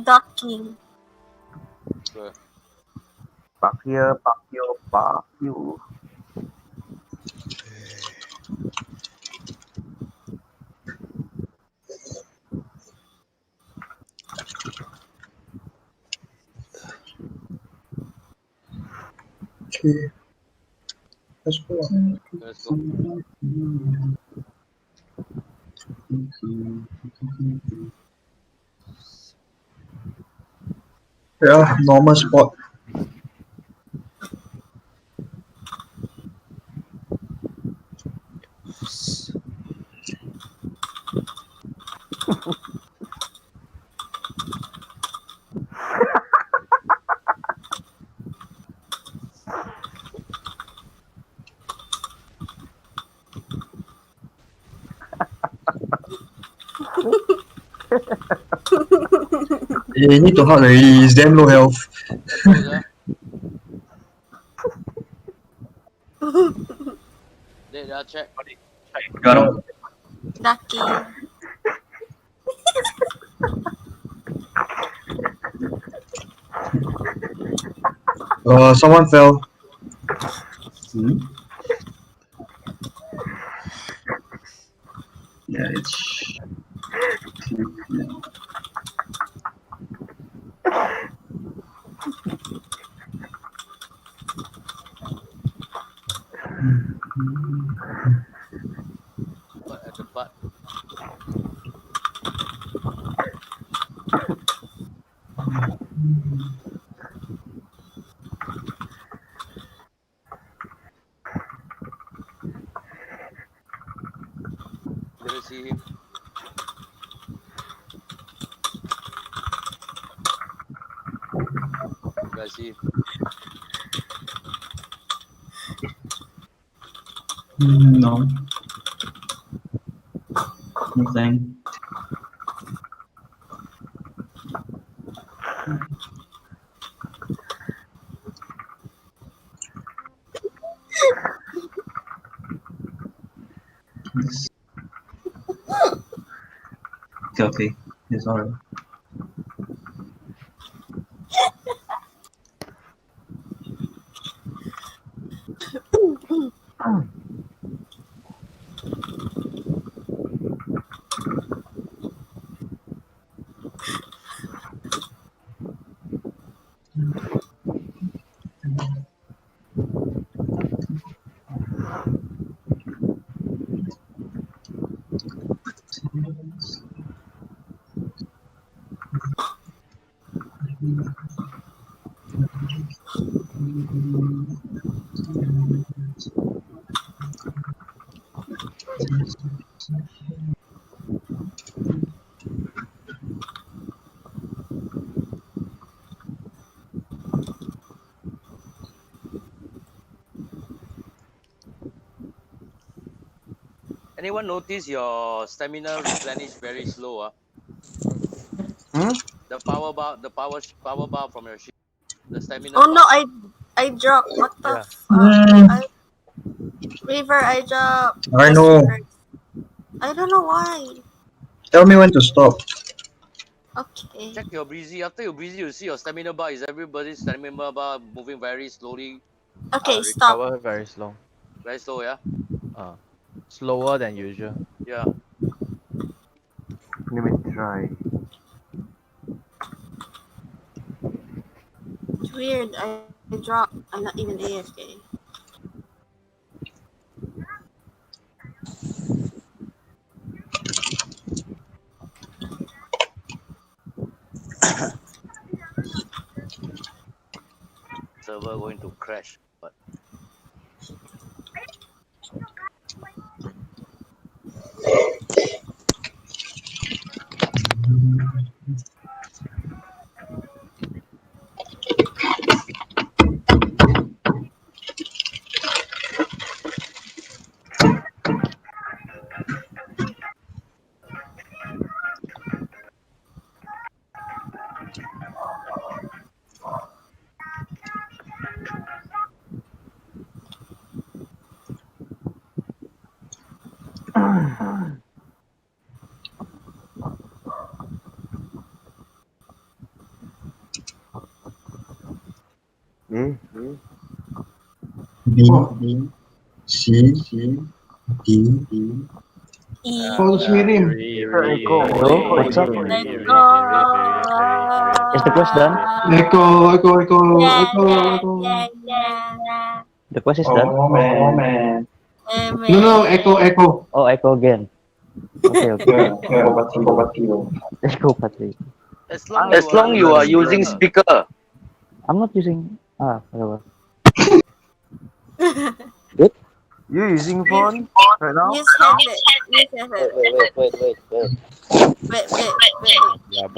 Ducking. Where? Park here, park you, park you. Okay. Let's go. Let's go. Yeah, normal spot. You need to hug already. He's damn low health. That's close, huh? Did I check? Got him. Ducking. Someone fell. Hmm? Yeah, it's. What at the butt? Didn't see him. You guys see him? No. Nothing. It's okay. It's alright. Anyone notice your stamina replenish very slow? Hmm? The power bar from your ship. The stamina Oh no, bar. I dropped. What the Yeah. fuck? River, I dropped. I Yes, know. River. I don't know why. Tell me when to stop. Okay. Check your breezy. After you breezy, you see your stamina bar. Is everybody's stamina bar moving very slowly? Okay, stop. Recover very slow. Very slow, yeah? Slower than usual. Yeah. Let me try. It's weird. I dropped. I'm not even AFK. Server going to crash. But Eh, B, C, D. E. Oh, terus ngirim. Echo. Hello, what's up? Let's go. Is the quest done? Eko. Yeah. The quest is done? Oh man. No, Eko. Oh, echo again. Okay, okay. Kompatibel. Let's go, Patrick. As As long you are using speaker. I'm not using... whatever. You using phone right now? Use headset. Use headset. Wait. Wait. You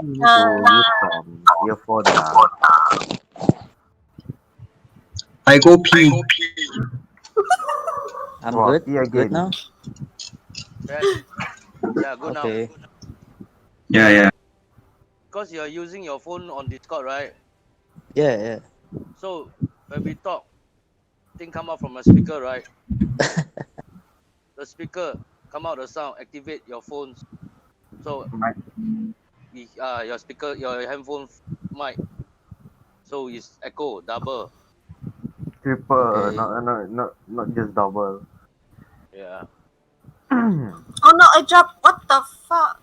need to use earphone lah. I go P. I'm Wow, good. P Good again. now? Yes. Yeah, good now. Okay. Yeah. Because you're using your phone on Discord, right? Yeah. So when we talk, thing come out from a speaker, right? The speaker come out the sound, activate your phones. So your speaker, your handphone mic. So it's echo double. Triple, Okay. not just double. Yeah. Oh no, I dropped. What the fuck?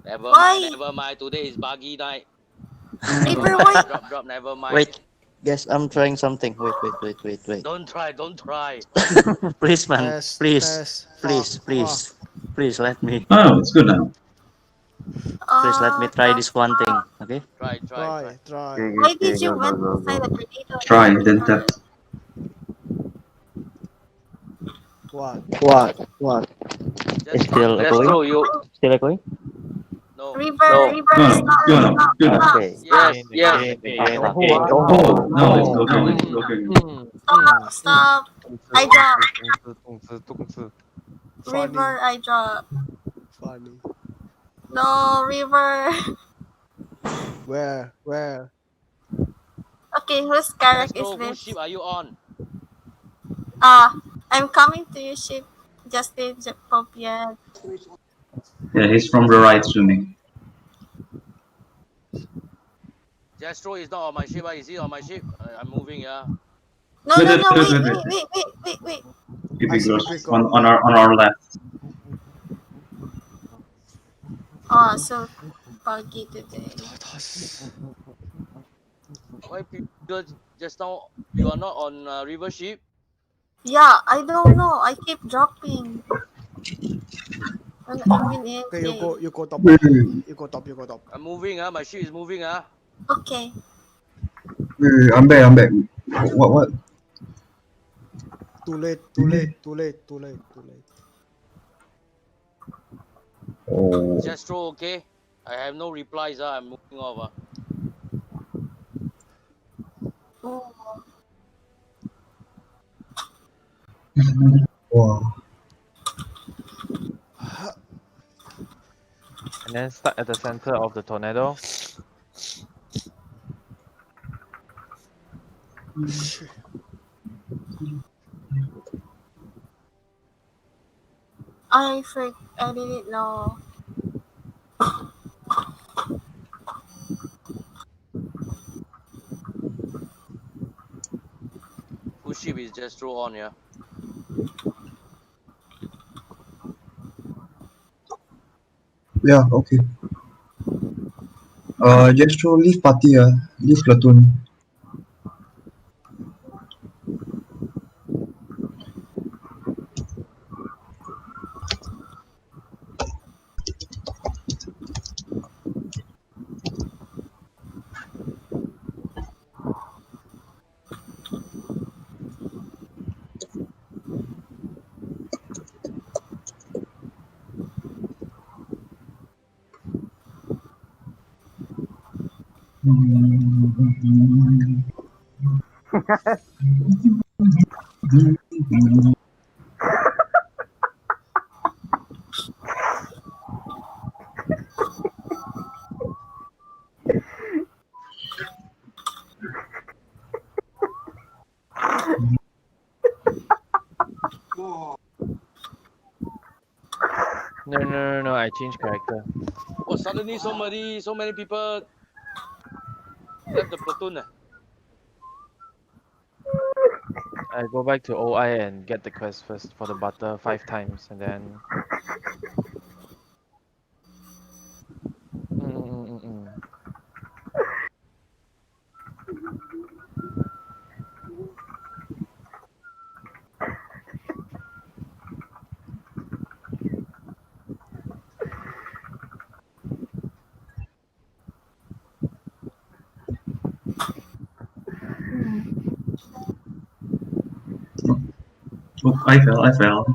Why? Never mind. Today is buggy night. River, why? Drop. Never mind. Wait. Guys, I'm trying something. Wait. Don't try. Please, man. Test, Please. test. Please, let me. Oh, it's good now. Please let me try this one thing. Okay? Try. Try. Why did you Go, went go, inside go. the tornado? Try, then tap. What? It's still Just echoing? throw you. Still echoing? No. River, stop. No. Okay. Yes. Oh, no, it's okay. Stop. I dropped. River, I dropped. Funny. No, River. Where? Okay, whose character is Whose this? ship are you on? I'm coming to your ship. Justin Popian. Yeah, he's from the right swimming. Jastro is not on my ship. Is he on my ship? I'm moving, yeah. No, Wait. wait. If I he see goes the on our left. Oh, so buggy today. Why people just now you are not on river ship? Yeah, I don't know. I keep dropping. Even Okay, AFK. you go top. You go top. I'm moving, my ship is moving, Okay. I'm back. What? Too late. Oh. Jastro, okay? I have no replies, I'm moving off. Oh. Wow. And then start at the center of the tornado. Shit. I didn't know. Whose ship is Jastro on, yeah? Yeah, okay. Just to leave party, leave platoon. No, I changed character. Oh, suddenly so many people. Left the platoon. I go back to OI and get the quest first for the butter 5 times and then. Mm. Oh, I fell.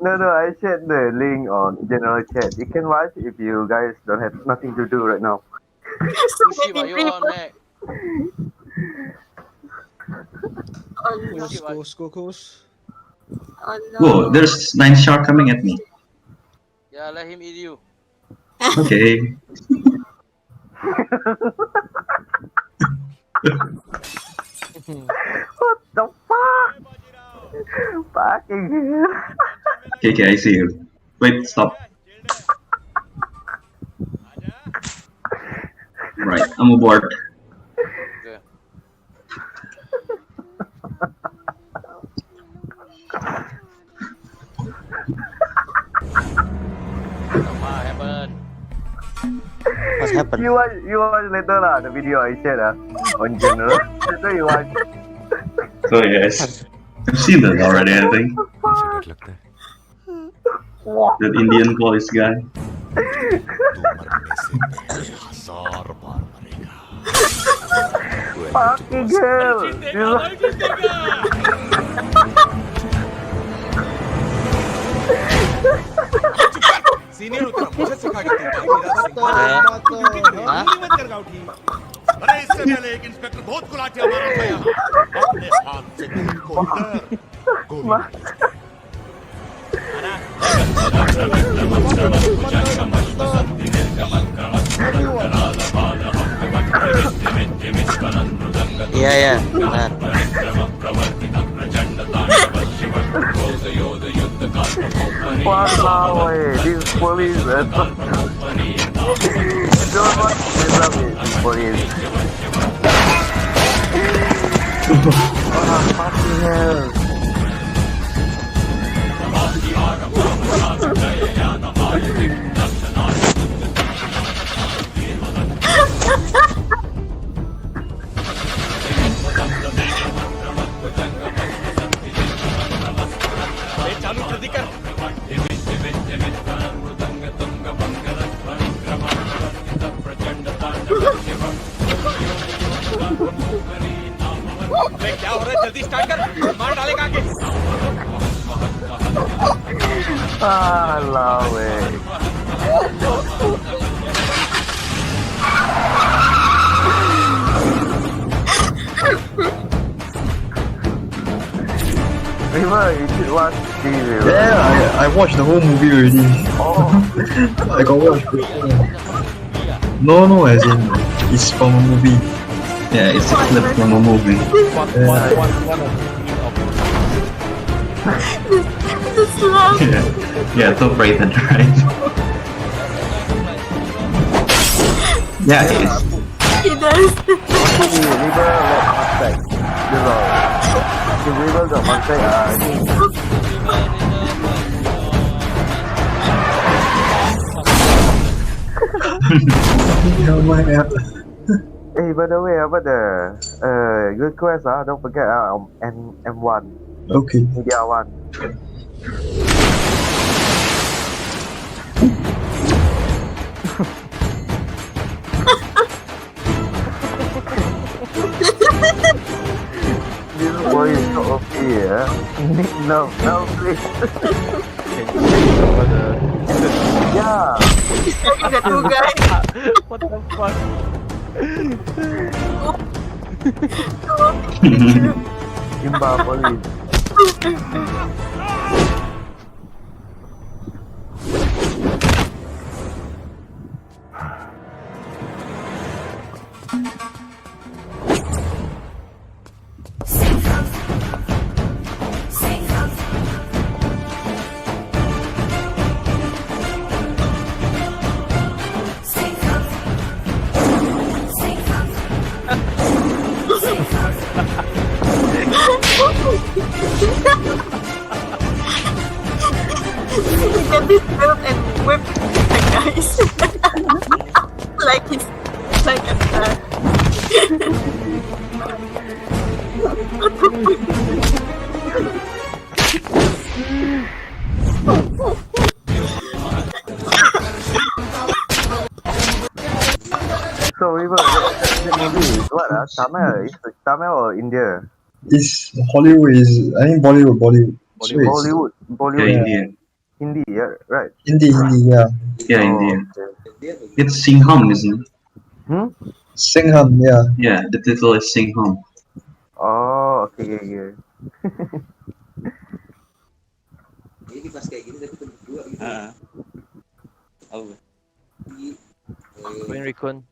No, I shared the link on general chat. You can watch if you guys don't have nothing to do right now. So Push him, many you on people. neck. Oh no. Coast. Oh no. Whoa, there's 9 shark coming at me. Yeah, let him eat you. Okay. What the fuck? Fucking hell. Okay, I see you. Wait, stop. Right, I'm aboard. Okay. What happened? What happened? You watch later lah, the video I shared on general. Later you watch. So yes. I've seen that already, I think. That Indian police guy. Fucking hell. Senior उतना मुझे सिखाएगा तू अरे इससे पहले एक inspector बहुत गुलाटिया मारा था यहाँ अपने हाथ से दिल को इधर गोली Yeah, benar. Wow, this police. Don't want to mess up with this police. Fucking hell. चालू जल्दी कर क्या हो रहा है जल्दी स्टार्ट कर मार डालेगा आगे Love it. River, you should watch this. River. Yeah, I watched the whole movie already. Oh, I got watched before. No, as in, it's from a movie. Yeah, it's a clip from a movie. This love. Yeah, top rated, right? Yeah, it is. He does. River let contact. The River got contact. Oh my god. Hey, by the way, about the good quest, don't forget M1, Okay. Media 1. This boy is so OP, No, please. Yeah. The two guys. What the fuck? Imba police. He can be built and whip the guys. like he's like a cat. So River, that movie is what? Tamil? Is it Tamil or India? It's Hollywood. I think Bollywood. So it's Bollywood. yeah, Bollywood. Indian. Hindi, yeah, right. Hindi, yeah. Yeah, Oh, Indian. okay. It's Singham, isn't it? Hmm? Singham, yeah. Yeah, the title is Singham. Oh, okay, okay. Oh. Queen Rikun.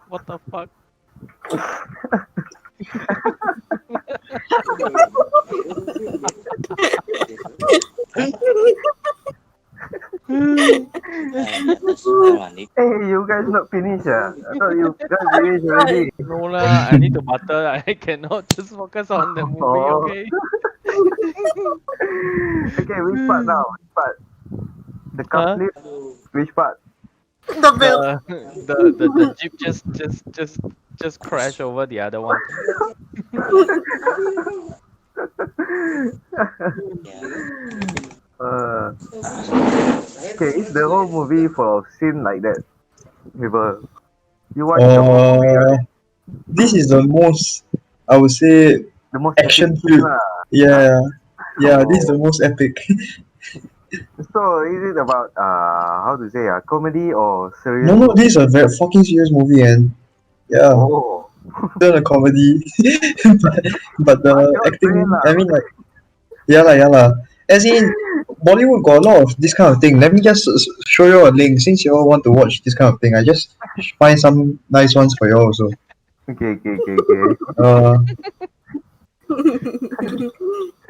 What the fuck? Hey, you guys not finished, ah? I thought you guys finished already. No lah, I need to butter. I cannot just focus on the movie, Oh. okay? Okay, which part now? Which part? The cup slip? Which part? The build. The jeep just crash over the other one. Okay, is the whole movie full of scene like that? River. You watch the whole movie, right? This is the most, I would say, The most action epic scene filled. lah. Yeah, yeah. This is the most epic. So is it about how to say comedy or serious? No, this is a very fucking serious movie, and yeah, Oh. still a comedy, but the Cannot acting. say lah. I mean, like, yeah lah. As in, Bollywood got a lot of this kind of thing. Let me just show you a link. Since you all want to watch this kind of thing, I just find some nice ones for you all also. Okay.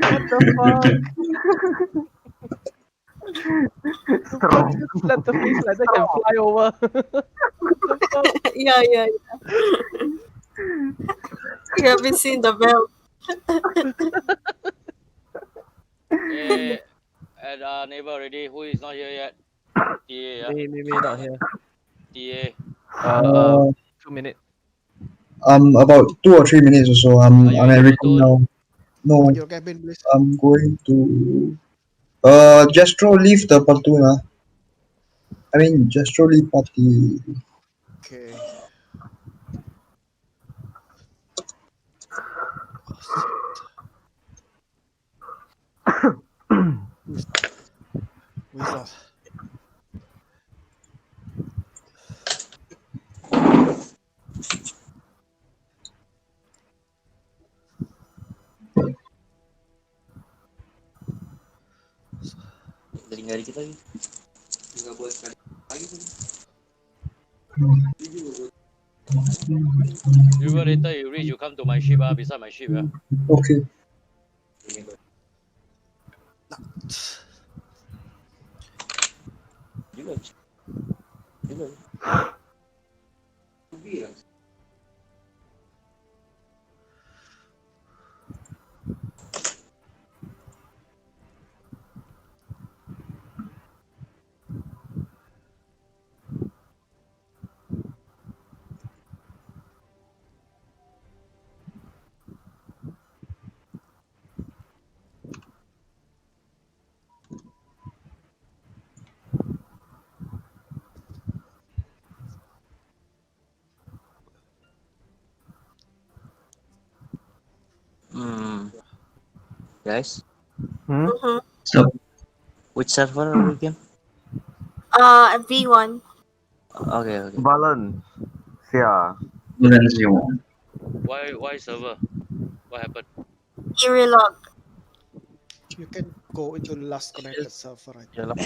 What the fuck? Strong. Slap the face like that can fly over. What the fuck? yeah. You haven't seen the belt. Hey, and neighbor already. Who is not here yet? TA, yeah. Me not here. TA. 2 minutes. About 2 or 3 minutes or so. I'm Are you at in recon now. No, On your cabin, please. I'm going to Jestro leave the platoon. I mean Jestro leave party. Okay. Who's that? Dari kita lagi. Nggak boleh sekali lagi. River, later you reach, you come to my ship, beside my ship, yeah. Okay. Juga. Guys, Stop. which server are we in? V1. Okay. Balan. Sia. Valencia. Why server? What happened? Eerie log. You can go into the last connected server. Right? Yeah, lah.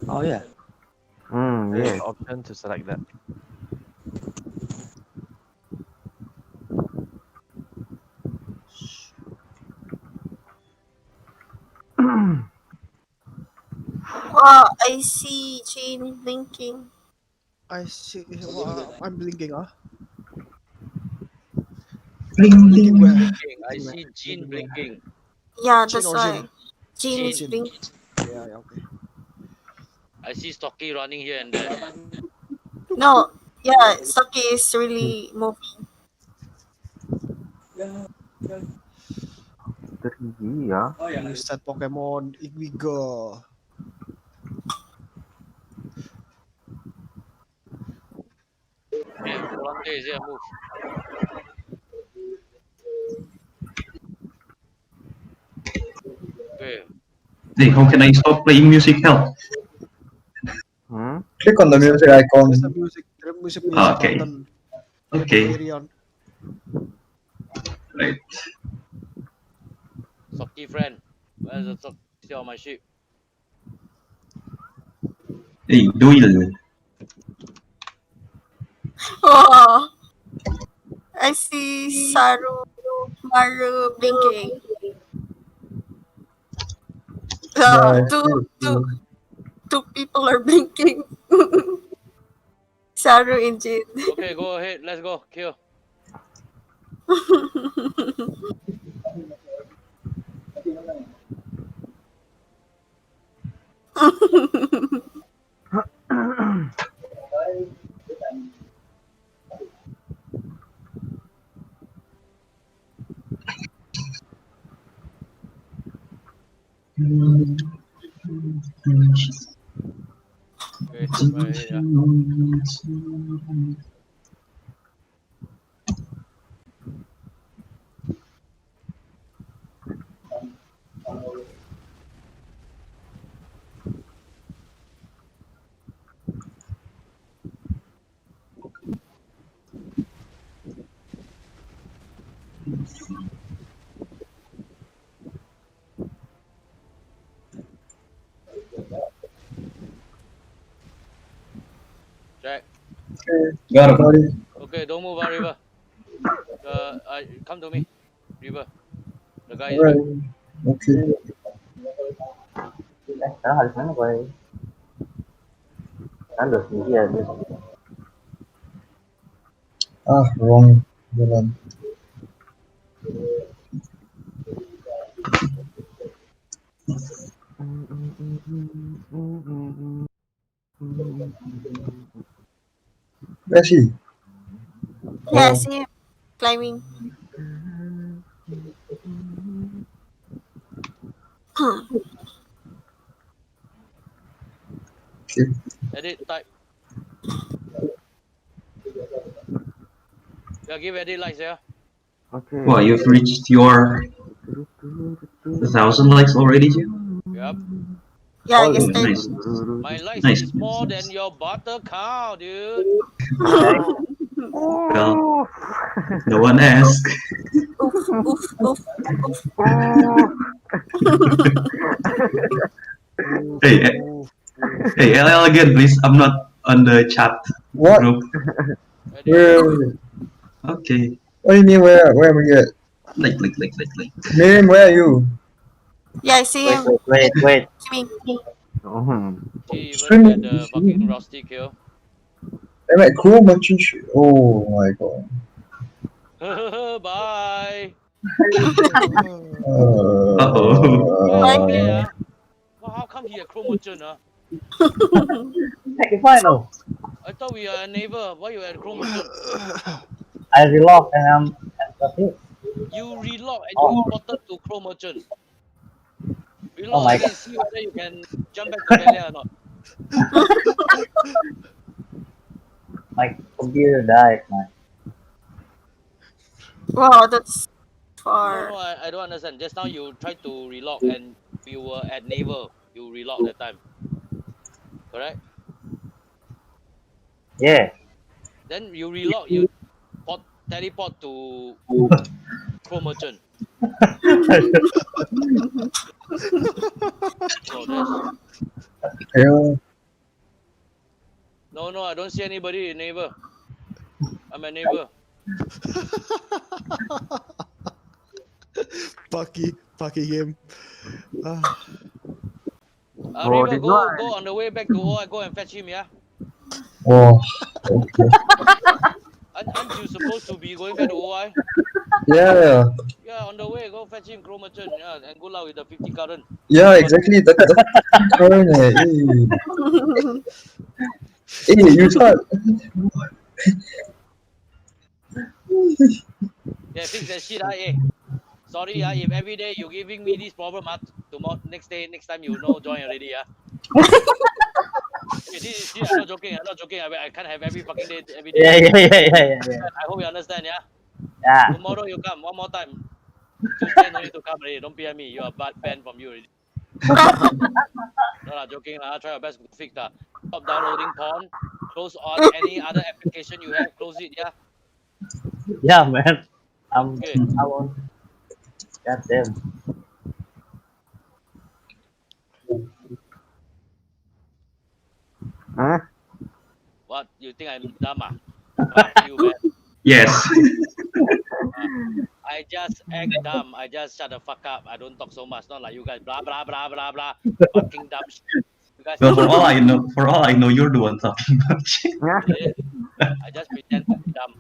Oh yeah. There's Yes. an option to select that. I see Jane blinking. I see. I'm blinking, huh? Bling, Blinking bling. where? Blinking. I Blinking where? see Jean Blinking where? blinking. Yeah, Jin that's or Jin? why. Jean Jin. is Jin. blinking. Yeah, okay. I see Stocky running here and there. No, yeah, Saki is really moving. 3 ya. You said Pokemon Ignigo. Hey, Volante is here. Move. Okay. Hey, how can I stop playing music? Help. Click on the music icon. There's a music Okay. button. Okay. Variant. Right. Stocky friend. Where's the stock? Still on my ship. Hey, Doyle. Oh, I see Saru, Maru blinking. Yeah, I Two, see it two, too. two people are blinking. Saru and Jin. Okay, go ahead. Let's go. Kill. Okay, right ahead. Yeah. Jack. Got him. Got it. Okay, don't move, River. Come to me, River. The guy is Alright. back. Okay. Sekarang harus mana boy? Kan udah sendiri ya. Ah, wrong. Jalan. Where's he? Yeah, I Oh, see him climbing. okay. Edit type. Yeah, give edit likes, yeah. Okay. Well, you've reached your 1,000 likes already, Jim? Yep. Yeah, I Oh, guess Oh, that. nice. My likes Nice. is more than your butter cow, dude. Well, no one asked. Oof, oof, oof, oof. Hey, hey, LL again, please. I'm not on the chat What? group. Edit. Where? Okay. What do you mean? Where are we at? Like. Miriam, where are you? Yeah, I see him. Wait. Swimming. She even Swimming. get the fucking rusty kill. I'm at Crew Merchant. Oh my god. Bye. Uh-oh. Why you there? Ah? Well, how come he a chrome merchant? Take final. I thought we are a neighbor. Why you at chrome merchant? I reload and I'm at the field. You reload and Oh. you ported to chrome merchant. Reload Oh my again, see whether you can jump back to Velia or not. My computer died, man. Wow, that's No, far. I don't understand. Just now you tried to relog and we were at naval. You relog that time. Correct? Yeah. Then you relog, you teleport to chrome merchant. Oh, that's... Yeah. No, I don't see anybody in neighbor. I'm a neighbor. Pucky game. Ah. Oh, River, this go one. on the way back to OI, go and fetch him, yeah? Oh, okay. Aren't you supposed to be going back to OI? Yeah, Yeah, on the way, go fetch him, Crow Merchant, yeah, and good luck with the 50 current. yeah, exactly. That's current. You start. Yeah, fix that shit, sorry, if every day you're giving me this problem, tomorrow, next time you know, join already, yeah? Hey, this is shit, I'm not joking, I can't have every fucking day, every day. I hope you understand, yeah? Yeah. Tomorrow you come, one more time. Tuesday, no need to come already, don't PM me, you are banned from you already. No, joking, try your best to fix that. Stop downloading porn, close on any other application you have, close it, yeah? Yeah, man. Okay. I won't. God damn. Huh? What, you think I'm dumb, Fuck you, man. Yes. I just act dumb. I just shut the fuck up. I don't talk so much. Not like you guys. Blah blah blah blah blah. Fucking dumb shit. You guys Well, are dumb. for all I know, you're the one talking about shit. Really? I just pretend to be dumb.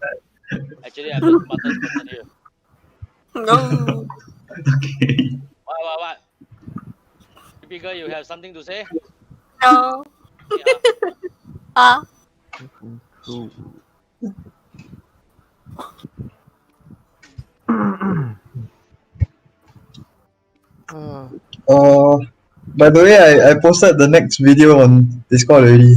Actually, I'm the smartest person here. No. Okay. What? Typical, you have something to say? No. Yeah. Ah. By the way, I posted the next video on Discord already.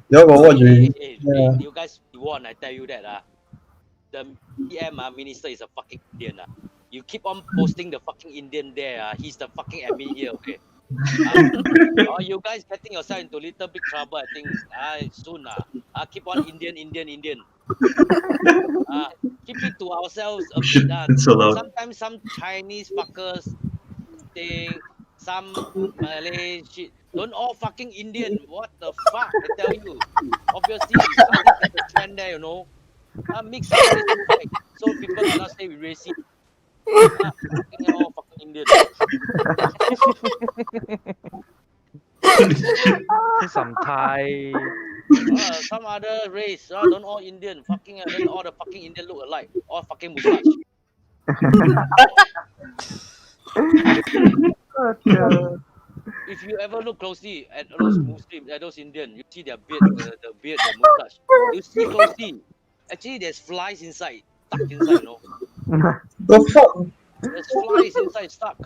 Y'all got watch already? Yeah. You guys won. I tell you that. The PM minister is a fucking Indian. You keep on posting the fucking Indian there. He's the fucking admin here. Okay. You guys getting yourself into little big trouble. I think soon. Keep on Indian. Keep it to ourselves a Shit, bit. it's so loud. Sometimes some Chinese fuckers thing, some Malay shit. Don't all fucking Indian. What the fuck? I tell you. Obviously, there's a trend there, you know. Mix some race inside so people cannot say we racist. Fucking all fucking Indian. Some Thai. Some other race. Don't all Indian. Fucking then all the fucking Indian look alike. All fucking mustache. If you ever look closely at those Muslims, at those Indian, you see their beard, the beard, the mustache. You see closely. Actually, there's flies inside, stuck inside, you know. The fuck? There's flies inside, stuck.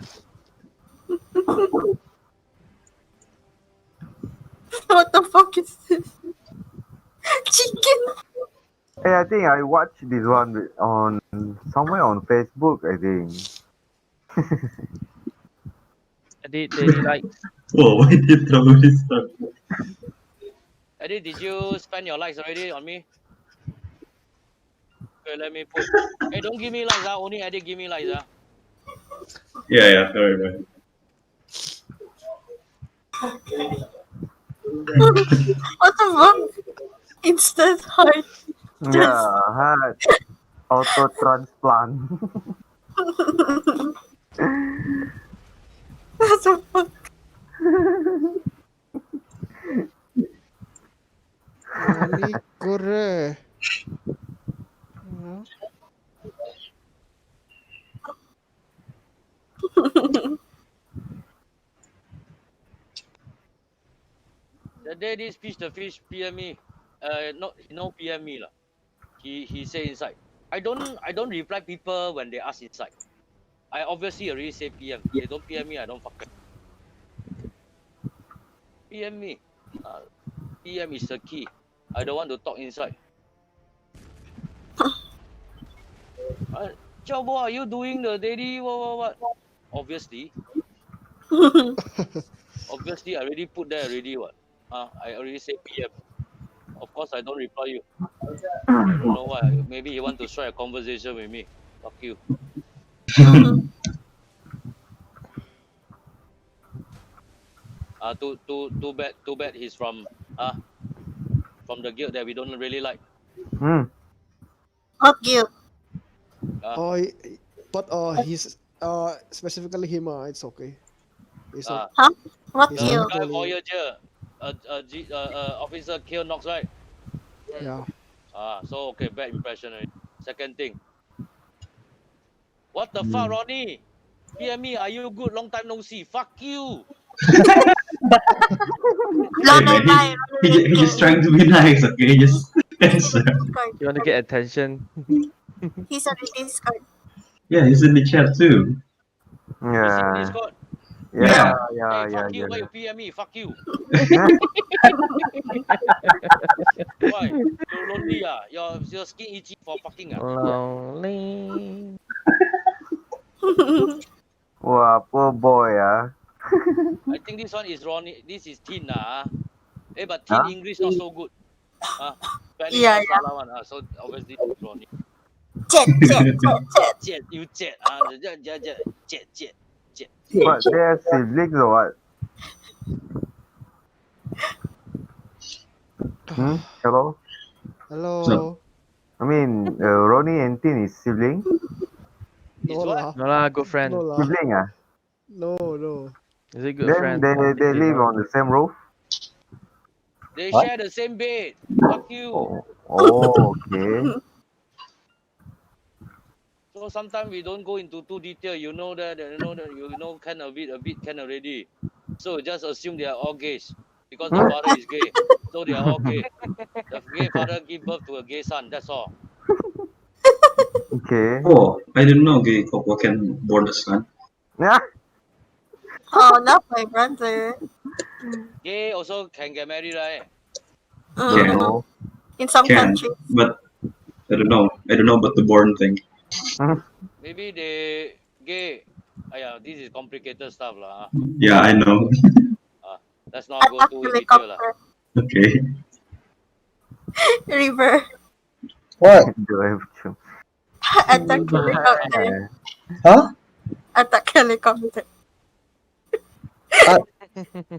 What the fuck is this? Chicken. Hey, I think I watched this one on somewhere on Facebook, I think. Daily likes. Whoa, why did you throw this stuff? Eddie, did you spend your likes already on me? Okay, let me put. Hey, don't give me likes, only Eddie give me likes, Yeah, sorry, man. What the fuck? Instant heart. Yeah, heart auto transplant. What the fuck? Nani kore? The day this the fish PM me, no PM me lah. He say inside. I don't reply people when they ask inside. I obviously already say PM. They don't PM me, I don't fuck. PM me. PM is the key. I don't want to talk inside. Chobo, are you doing the daily what? Obviously. Obviously, I already put there already. What? I already say PM. Of course, I don't reply you. I don't know why. Maybe you want to strike a conversation with me. Fuck you. Too bad. He's from the guild that we don't really like. What guild? But he's specifically him. It's okay. It's Ah, What it's the kill? guy totally Voyager, Officer Kill Knox, right? yeah. So okay, bad impression already. Second thing, what the fuck, Ronnie? PME, are you good? Long time no see. Fuck you. No, Hey no, man, lie. he's just trying to be nice, okay? Just answer. You want to get attention? He's on the Discord. Yeah, he's in the chat too. Is he in Yeah. Discord? Yeah, Yeah. yeah, Hey, yeah, fuck you. Why you yeah. PME? Fuck you. Yeah. Why? You lonely your skin itchy for fucking Lonely. Wah, poor boy, ah. I think this one is Ronnie. This is Tin but Tin Huh? English not so good. Spelling Yeah, all yeah. salah one. So obviously it's Ronnie. Jet, jet, jet, jet. Jet, you jet. Jet. What, they're siblings or what? Hmm? Hello? Hello. I mean, Ronnie and Tin is sibling? Is No what? lah. No lah, good friend. No lah. Sibling, ah? No. Is it good Then friend? I think they live know. on the same roof? They What? share the same bed. Fuck you. Okay. So sometimes we don't go into too detail. You know that kind of it a bit kind already. So just assume they are all gays because the father is gay. So they are all gay. The gay father give birth to a gay son. That's all. Okay. Oh, I didn't know gay couple can born a son. Yeah. Oh, not my brother. Gay also can get married, right? Don't Can. know. In some Can, countries. but I don't know. I don't know about the born thing. Maybe they gay. This is complicated stuff lah. Yeah, I know. Let's not go Attack too in detail lah. helicopter. Okay. River. What? Do I have to? Attack helicopter. Yeah. Huh? Attack helicopter.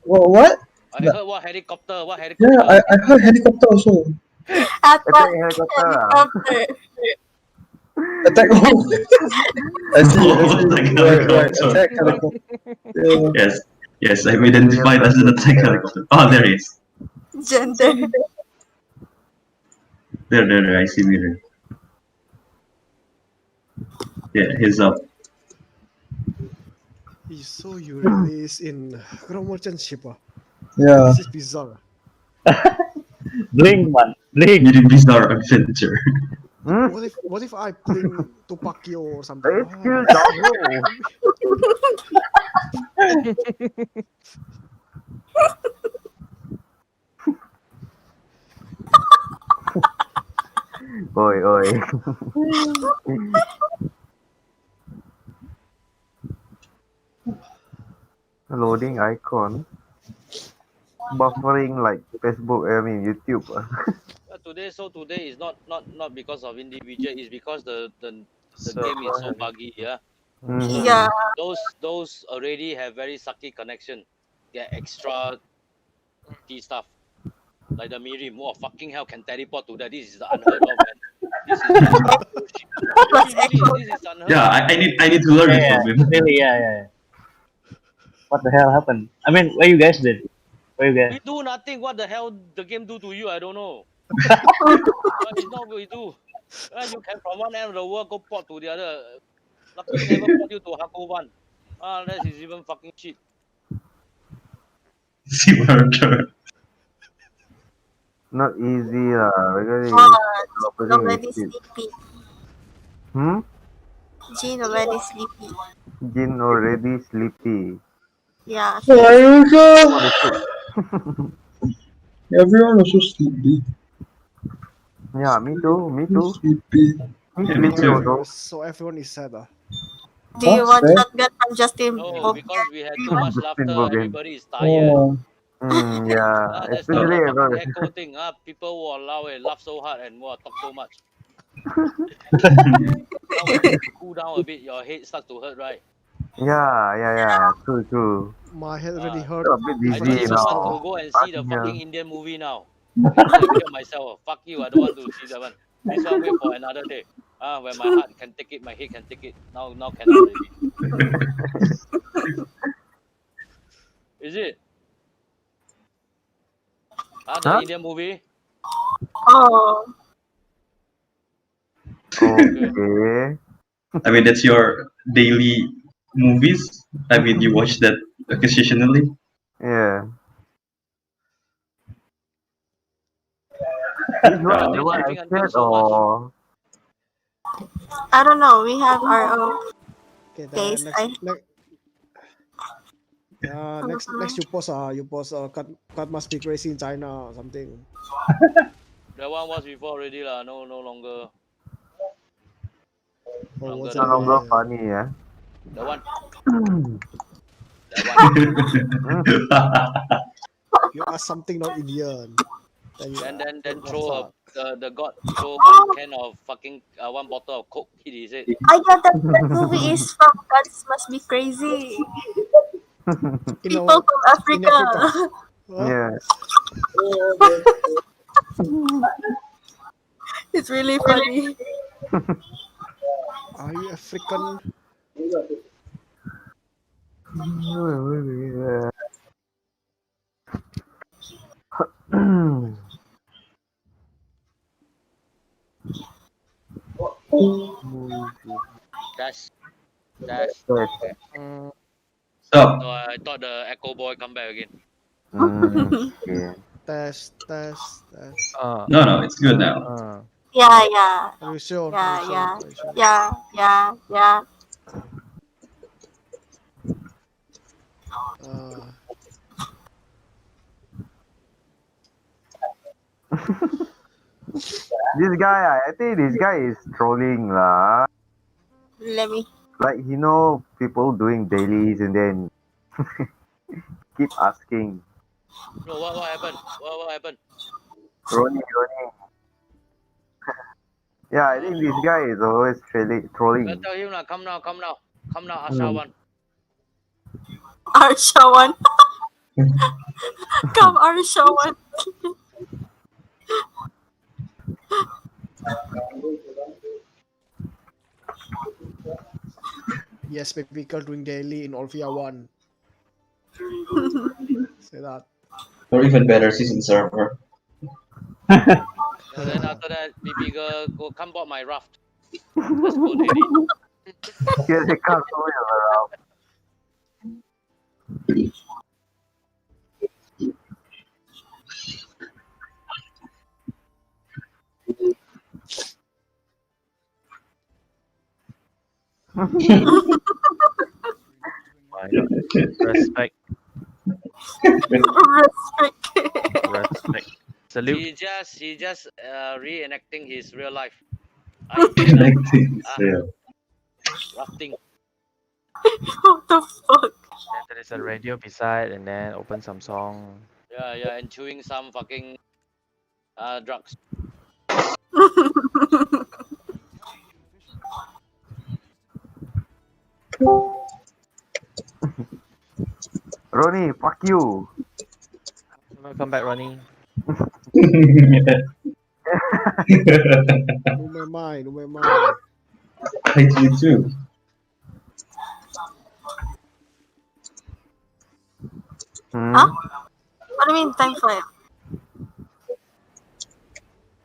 What? I heard what helicopter? What Yeah, helicopter? I heard helicopter also. Attack helicopter. helicopter. Attack. I see. Attack Right. helicopter. Attack helicopter. Yeah. Yes, I'm identified as an attack helicopter. Oh, there he is. Gender. There, I see mirror. Yeah, he's up. So you release in Chrome Merchant ship. Yeah. This is bizarre. Blink, man. Blink. Very bizarre adventure. What if I playing Tupakio or something? It's still down. Oi. Loading icon. Buffering like Facebook, I mean YouTube. Today is not because of individual. It's because the game Server is so heavy. buggy. Yeah. Mhm. Yeah. Those already have very sucky connection. Get extra key stuff. Like the Mirim. Wow, fucking hell, can teleport to that. This is unheard of, man. This is really, this is unheard Yeah, of. I need to learn it Yeah, from him. really, yeah. What the hell happened? I mean, what you guys did? What you guys? We do nothing. What the hell the game do to you? I don't know. It's not what we do. You can from one end of the world go port to the other. Lucky never port you to Hako one. That is even fucking shit. See murder. Not easy lah. Because Oh, already sleepy. Jean already sleepy. Jin already sleepy. Yeah. Everyone was so sleepy. Yeah, me too. Sleepy. Me too. So everyone is sad. Do you want Sad? shotgun from Justin? No, because we had too much laughter. Everybody is tired. Oh. Yeah, That's the especially fucking echo thing. People who allow laugh so hard and talk so much. Now when you cool down a bit, your head starts to hurt, right? yeah. True. My head already hurt. A bit I don't dizzy even want now. to go and see the Yeah. fucking Indian movie now. I kill myself. Fuck you. I don't want to see that one. This one wait for another day. When my heart can take it, my head can take it. Now cannot already. Is it? The Huh? Indian movie? Oh, Okay. I mean, that's your daily movies. I mean, you watch that occasionally. Yeah. This Why are one, they the one I laughing until said, so much? or I don't know. We have our own Okay, the taste. next you post cut must be crazy in China or something. That one was before already lah. No longer. Or Longer was no it? that one. longer funny, yeah. That one. That one. You ask something not Indian. Then you Then what's throw that? the god throw one can of fucking one bottle of coke hit his head. I got that movie is from Gods Must Be Crazy. In People our, from in Africa. Africa. Huh? Yeah. It's really funny. Are you African? Yeah. Dash. Yes. So, So I thought the Echo Boy come back again. Yeah. Test. no, it's good now. Yeah. Are you sure? Yeah, Are you yeah. sure? Are you sure? Yeah. This guy, I think this guy is trolling lah. Let me. Like people doing dailies and then keep asking. No, what happened? What happened? Ronnie. Yeah, I think this guy is always trolling. Tell him come now, Asha one. Arsha one. Come, Arsha one. Yes, baby girl doing daily in Orphea 1. Say that. Or even better, season server. And then after that, baby girl go come board my raft. Let's go daily. Yeah, they can't throw you around. My God. Respect. Respect. Salute. He just reenacting his real life. Connecting. Yeah. Rafting. What the fuck? Then there is a radio beside, and then open some song. Yeah, and chewing some fucking drugs. Ronnie, fuck you. Come back, Ronnie. No mind. I do too. Huh? What do you mean time flight?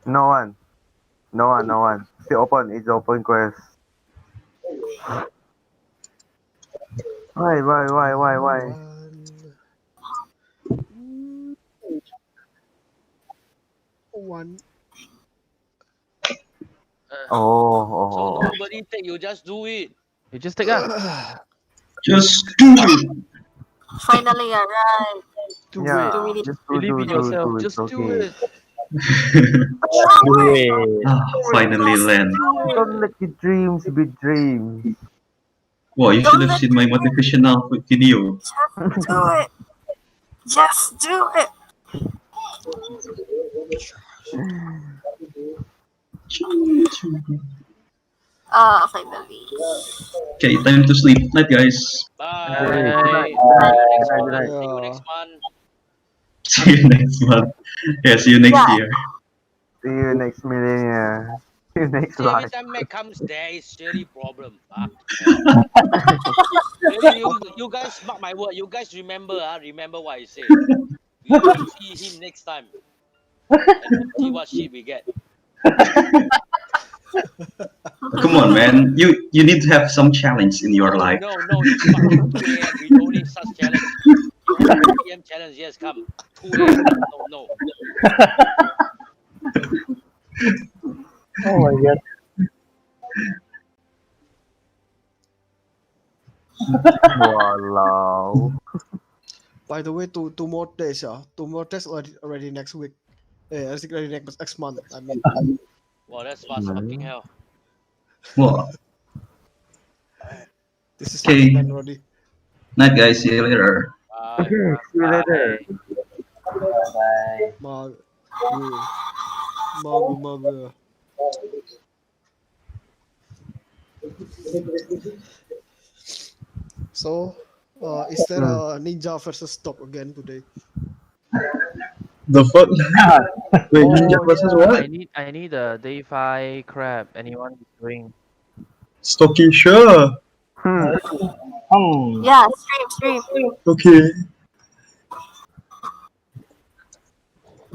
No one. Still open. It's open quest. Why? One. Oh. So nobody take, you just do it. You just take that. Just do it. Finally, right. Do Yeah, it. just Believe in yourself. Just it's do okay. it. Do it. Finally land. Don't let your dreams be dreams. Wow, you should have seen my motivational video. Just do it. Finally. Okay, time to sleep. Night, guys. Bye. Bye. See you next month. See you next month. Yeah, see you next year. See you next millennia. Next See, every life. time Mac comes there, it's really problem. Fuck hell. Really, you guys mark my word. You guys remember, remember what I say. We will see him next time, and see what shit we get. Come on, man. You need to have some challenge in your life. No, it's fucking 2 a.m. We don't need such challenge. You want 2 p.m. challenge? Yes, come. 2 a.m. No. Oh my god. Wow. By the way, two more days, yeah. 2 more days already next week. I think already next month. I mean, Wow, that's fast. Fucking hell. Well, this is okay. 29 already. Night, guys. See you later. Bye. See you later. Bye. Mag, gue, magu. So, is there a Ninja versus Dog again today? The fuck? Wait, Ninja Oh versus yeah, what? I need a day 5 crab. Anyone doing? Stocky, sure. Hmm. Yeah, stream. Okay.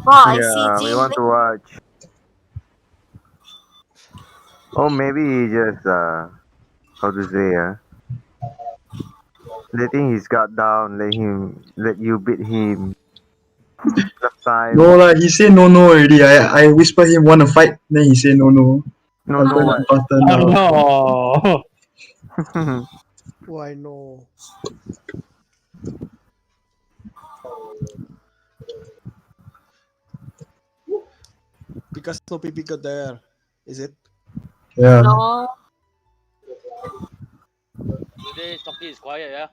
Wow, I see Yeah, we Jean. want to watch. Oh, maybe he just how to say letting his guard down, let you beat him. Last time, No lah, he say no already. I whisper him wanna fight, then he say no. no, Button what? button Oh now. no. Why no? Because no PP got there. Is it? Yeah. No. Today, Stocky is quiet, yeah?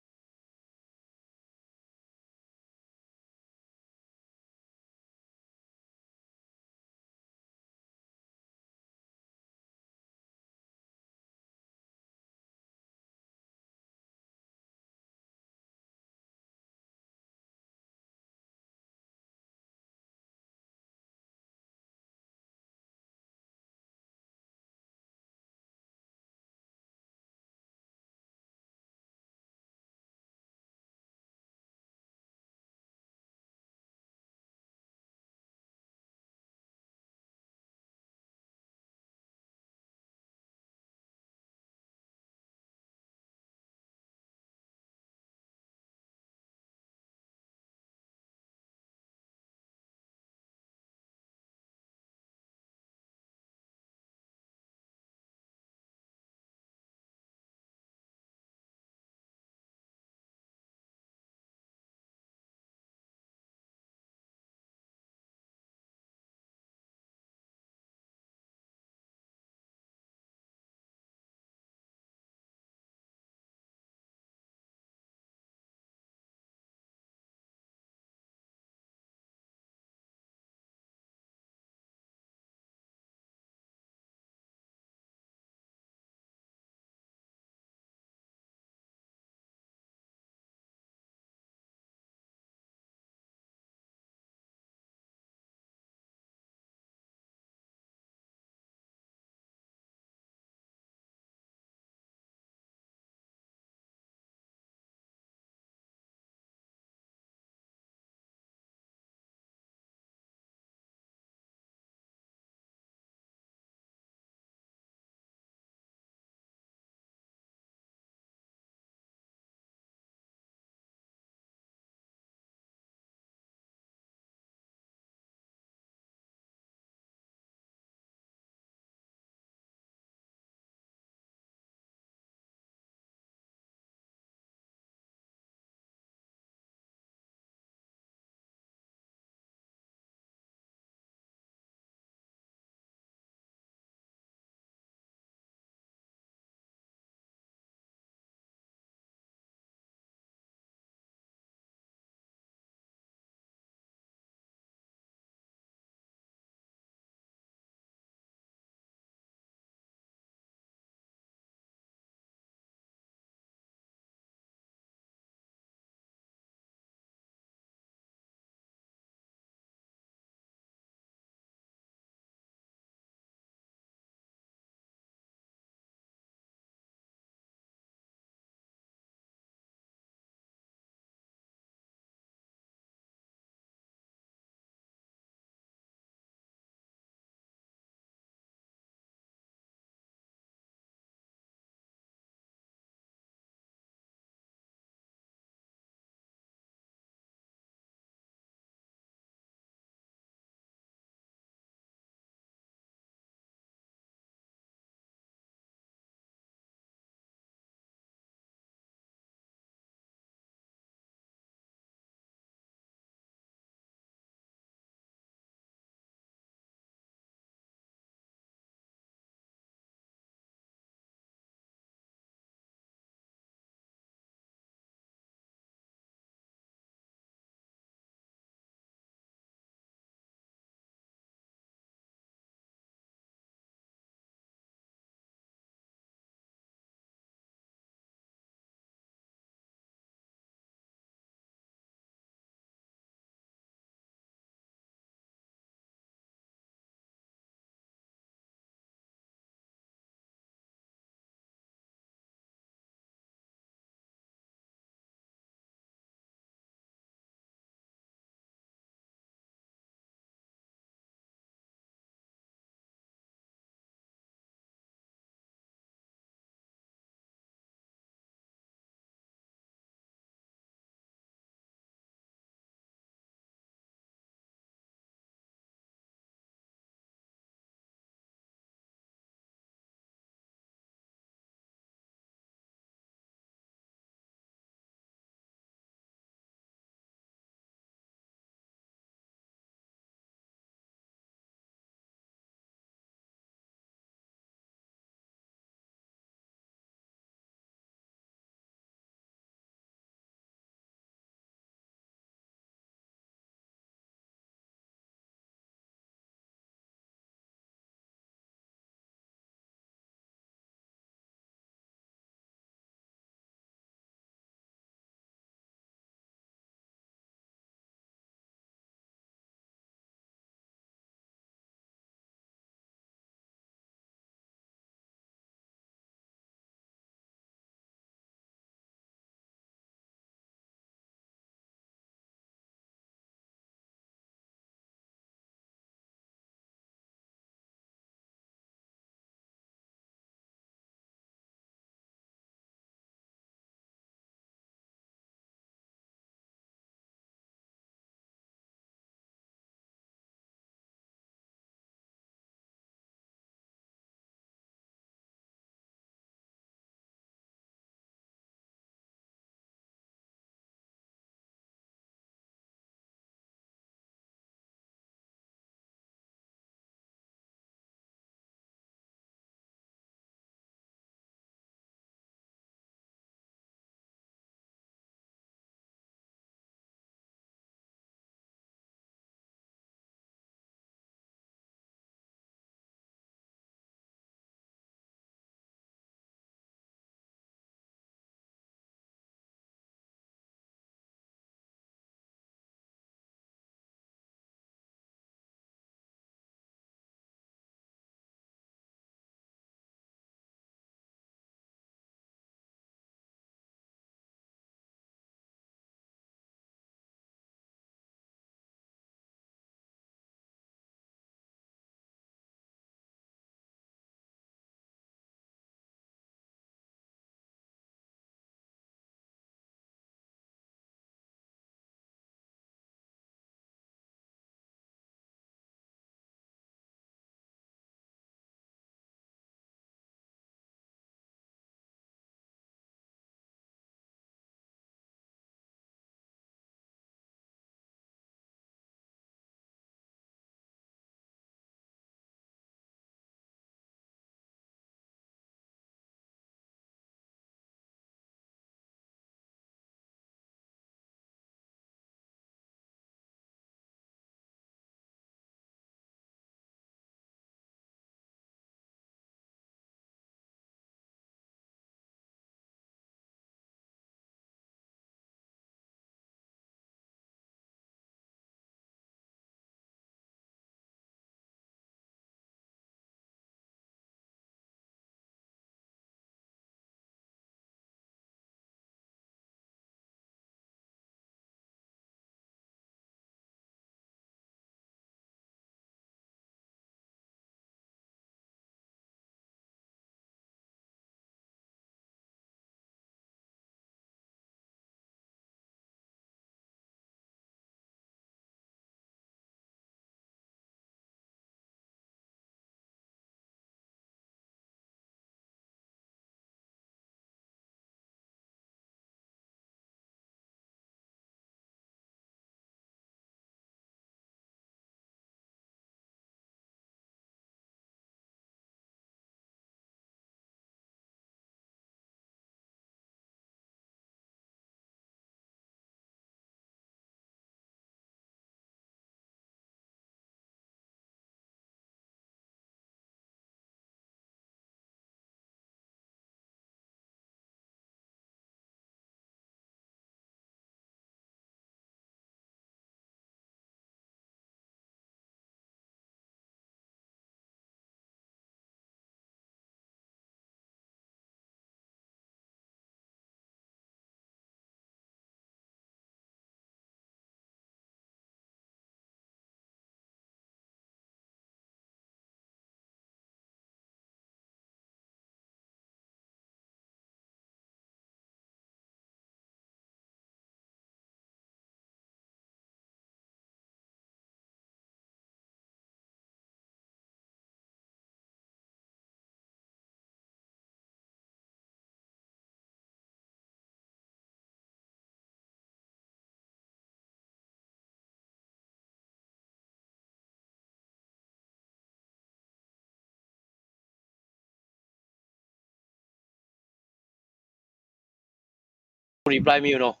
reply me, Then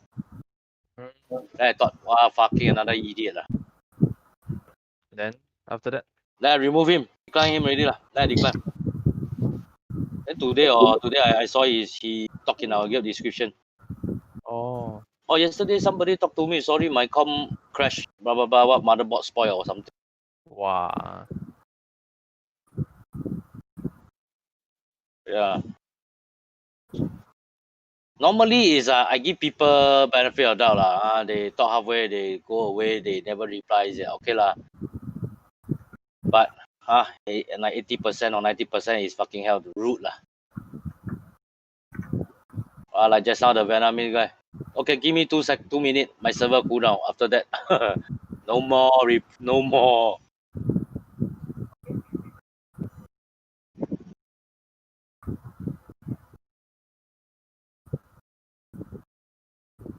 I thought, wow, fucking another idiot. Then after that, Then I remove him, decline him already. Then I decline. Then today I saw he talk in our guild description. oh, Oh, yesterday somebody talked to me. Sorry, my com crashed. Blah blah blah. What motherboard spoil or something. wow. Yeah. Normally is I give people benefit of doubt they talk halfway, they go away, they never reply. Okay lah. But like 80% or 90% is fucking hell rude lah. Like just now the Vietnamese guy. Okay, give me 2 minutes. My server cool down. After that, no more. No more.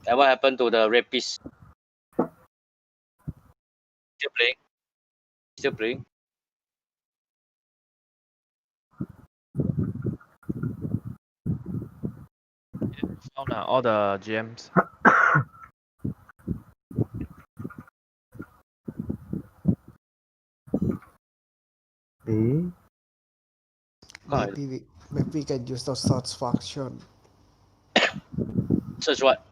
And what happened to the rapist? Still playing? Still playing? Found all the GMs. Eh? Maybe we can use the search function. Search what?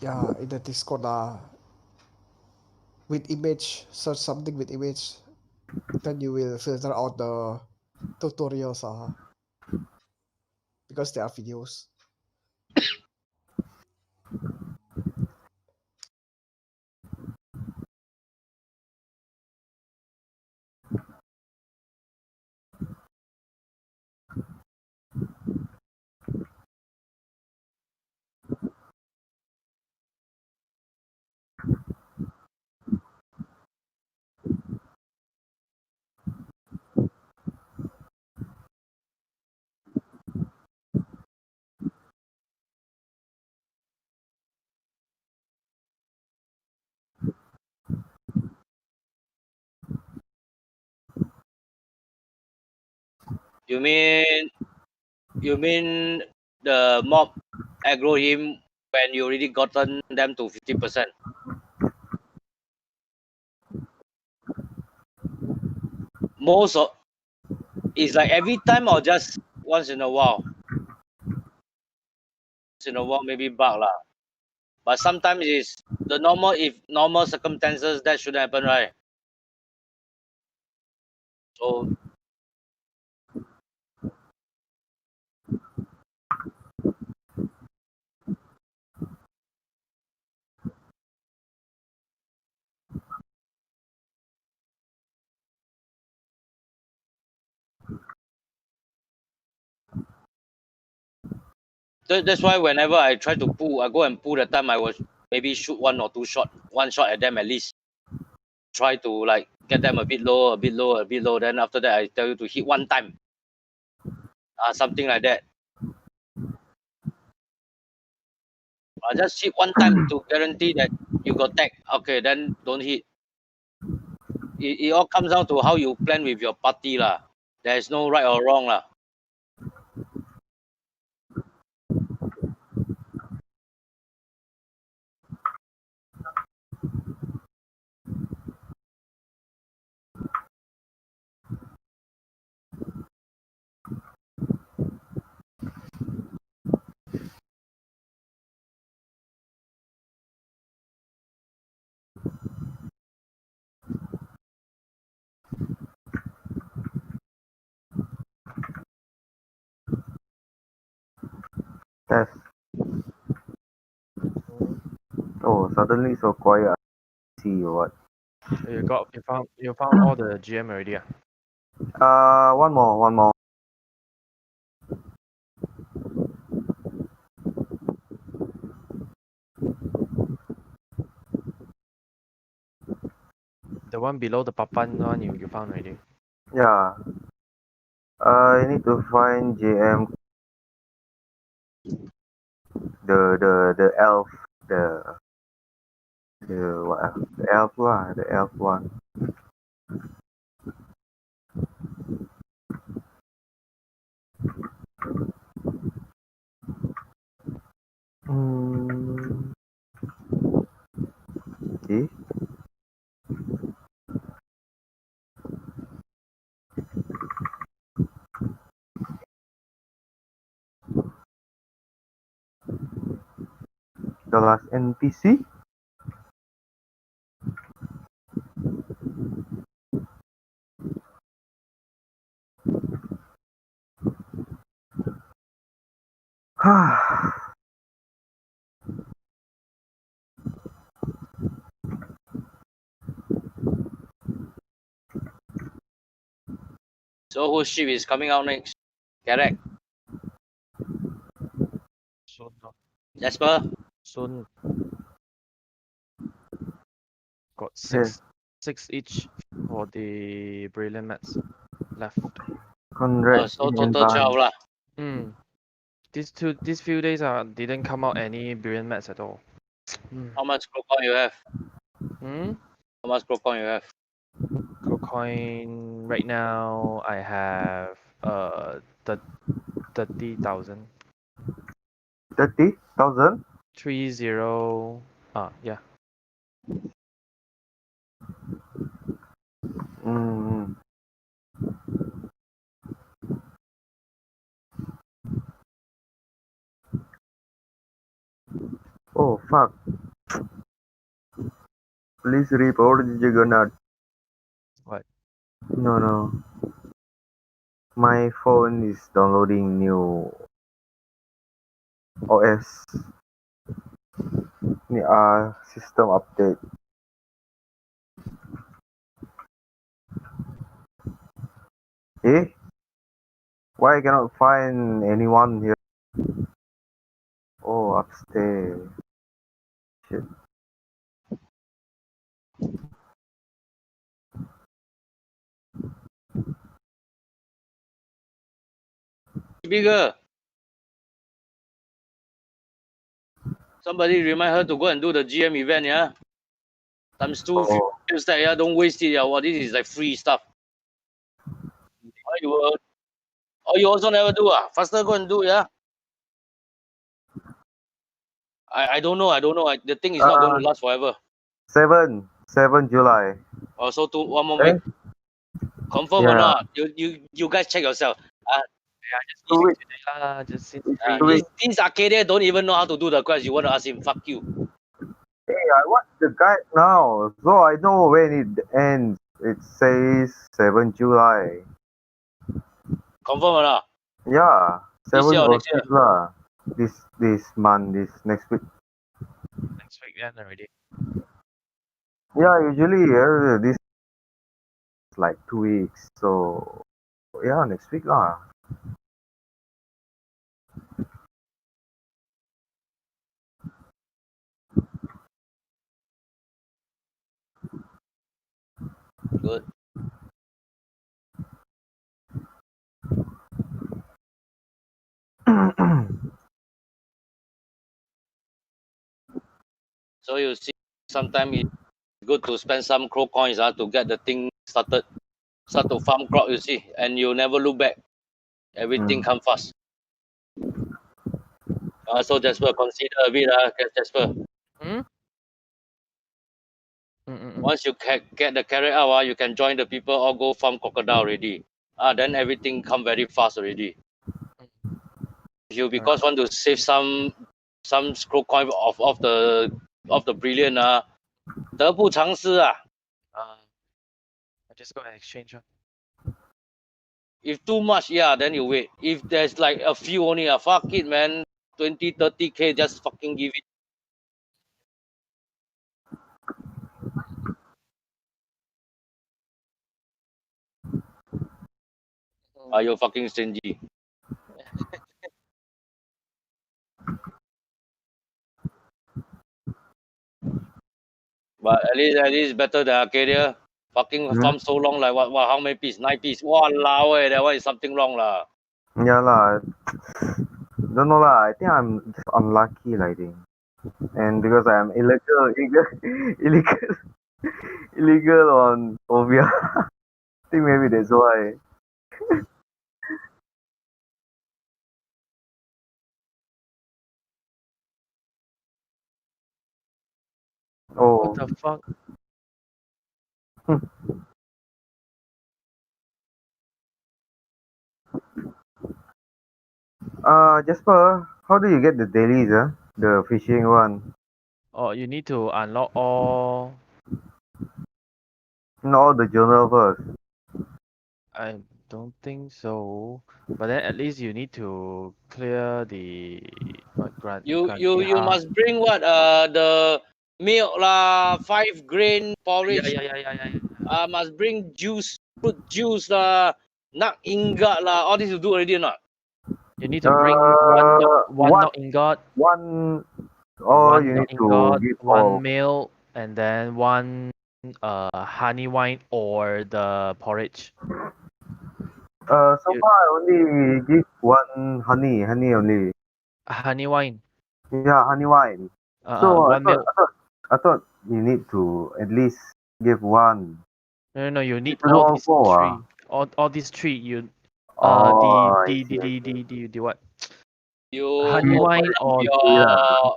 Yeah, in the Discord with image, search something with image. Then you will filter out the tutorials because they are videos. You mean the mob aggro him when you already gotten them to 50%? Most of it's like every time or just once in a while. Once in a while maybe bug lah. But sometimes it's the normal if normal circumstances that shouldn't happen, right? So that's why whenever I try to pull, I go and pull the time I was maybe shoot one or two shot, one shot at them at least. Try to like get them a bit low, a bit low, a bit low. Then after that, I tell you to hit one time, something like that. Just hit one time to guarantee that you got tag. Okay, then don't hit. It all comes down to how you plan with your party lah. There is no right or wrong lah. Yes. Oh, suddenly so quiet. See what? You found all the GM already. One more. The one below the Papan one you found already. Yeah. I need to find JM. The elf, the what? The elf lah, the elf one. The last NPC? So whose ship is coming out next? Correct. Soon, no. Jasper? Soon. Got Yes. six each for the brilliant mats left. Congrats So in total 12 advance. lah. Hmm. These few days didn't come out any brilliant mats at all. How much gold coin you have? Hmm. How much gold coin you have? Gold coin right now I have the 30,000. 30,000? 30. Yeah. Mm. Oh fuck. Please report the Juggernaut. What? No. My phone is downloading new OS. System update. Eh? Why I cannot find anyone here? Oh, upstairs. Shit. Bigger. Somebody remind her to go and do the GM event, yeah? Times 2 Oh. feels that, yeah, don't waste it, yeah. Wow, this is like free stuff. You also never do, ah? Faster go and do, yeah? I don't know. The thing is not going to last forever. 7 July. So 1 more Eh? week. Confirm or Yeah. not? You guys check yourself. Yeah, just 2 weeks. today lah. Just since This Arcadia don't even know how to do the quest. You want to ask him, fuck you. Hey, I watch the guide now, so I know when it ends. It says 7 July. Confirm or not? Yeah, This 7 year or or next year? 6 lah. This month, this next week. next week end already. Yeah, usually this is like 2 weeks. So yeah, next week lah. Good. So you see, sometimes it's good to spend some crow coins to get the thing started. Start to farm crop, you see, and you never look back. Everything come fast. So Jasper, consider a bit, Jasper. Hmm? Once you get the carrot out, you can join the people or go farm crocodile already. Then everything come very fast already. You because want to save some scroll coin of the brilliant 得不偿失 I just go and exchange. If too much, yeah, then you wait. If there's like a few only, fuck it, man. 20, 30K, just fucking give it. Are you fucking stingy? But at least better than Arcadia. Fucking farm so long, like what how many piece? 9 piece. Walao, that one is something wrong lah. Yeah lah. Don't know lah. I think I'm just unlucky, I think. And because I'm illegal on Ovia. I think maybe that's why. What Oh. the fuck? Jasper, how do you get the dailies, the fishing one? Oh, you need to unlock all. No, the journal first. I don't think so. But then at least you need to clear the what You Grandiha. must bring what the milk lah, 5 grain Yeah, porridge. yeah, yeah, yeah, yeah, yeah. Must bring juice, fruit juice lah, nut ingot lah. All this you do already or not? You need to bring one One, knock ingot, one. Oh, you need to give all. one milk, and then one honey wine or the porridge. So You- far I only give one honey only. Honey wine. Yeah, honey wine. So One milk. I thought you need to at least give one. No, you need It's all all these four, three. All these three. You Oh, I see, I see. the what? You Honey open wine up or your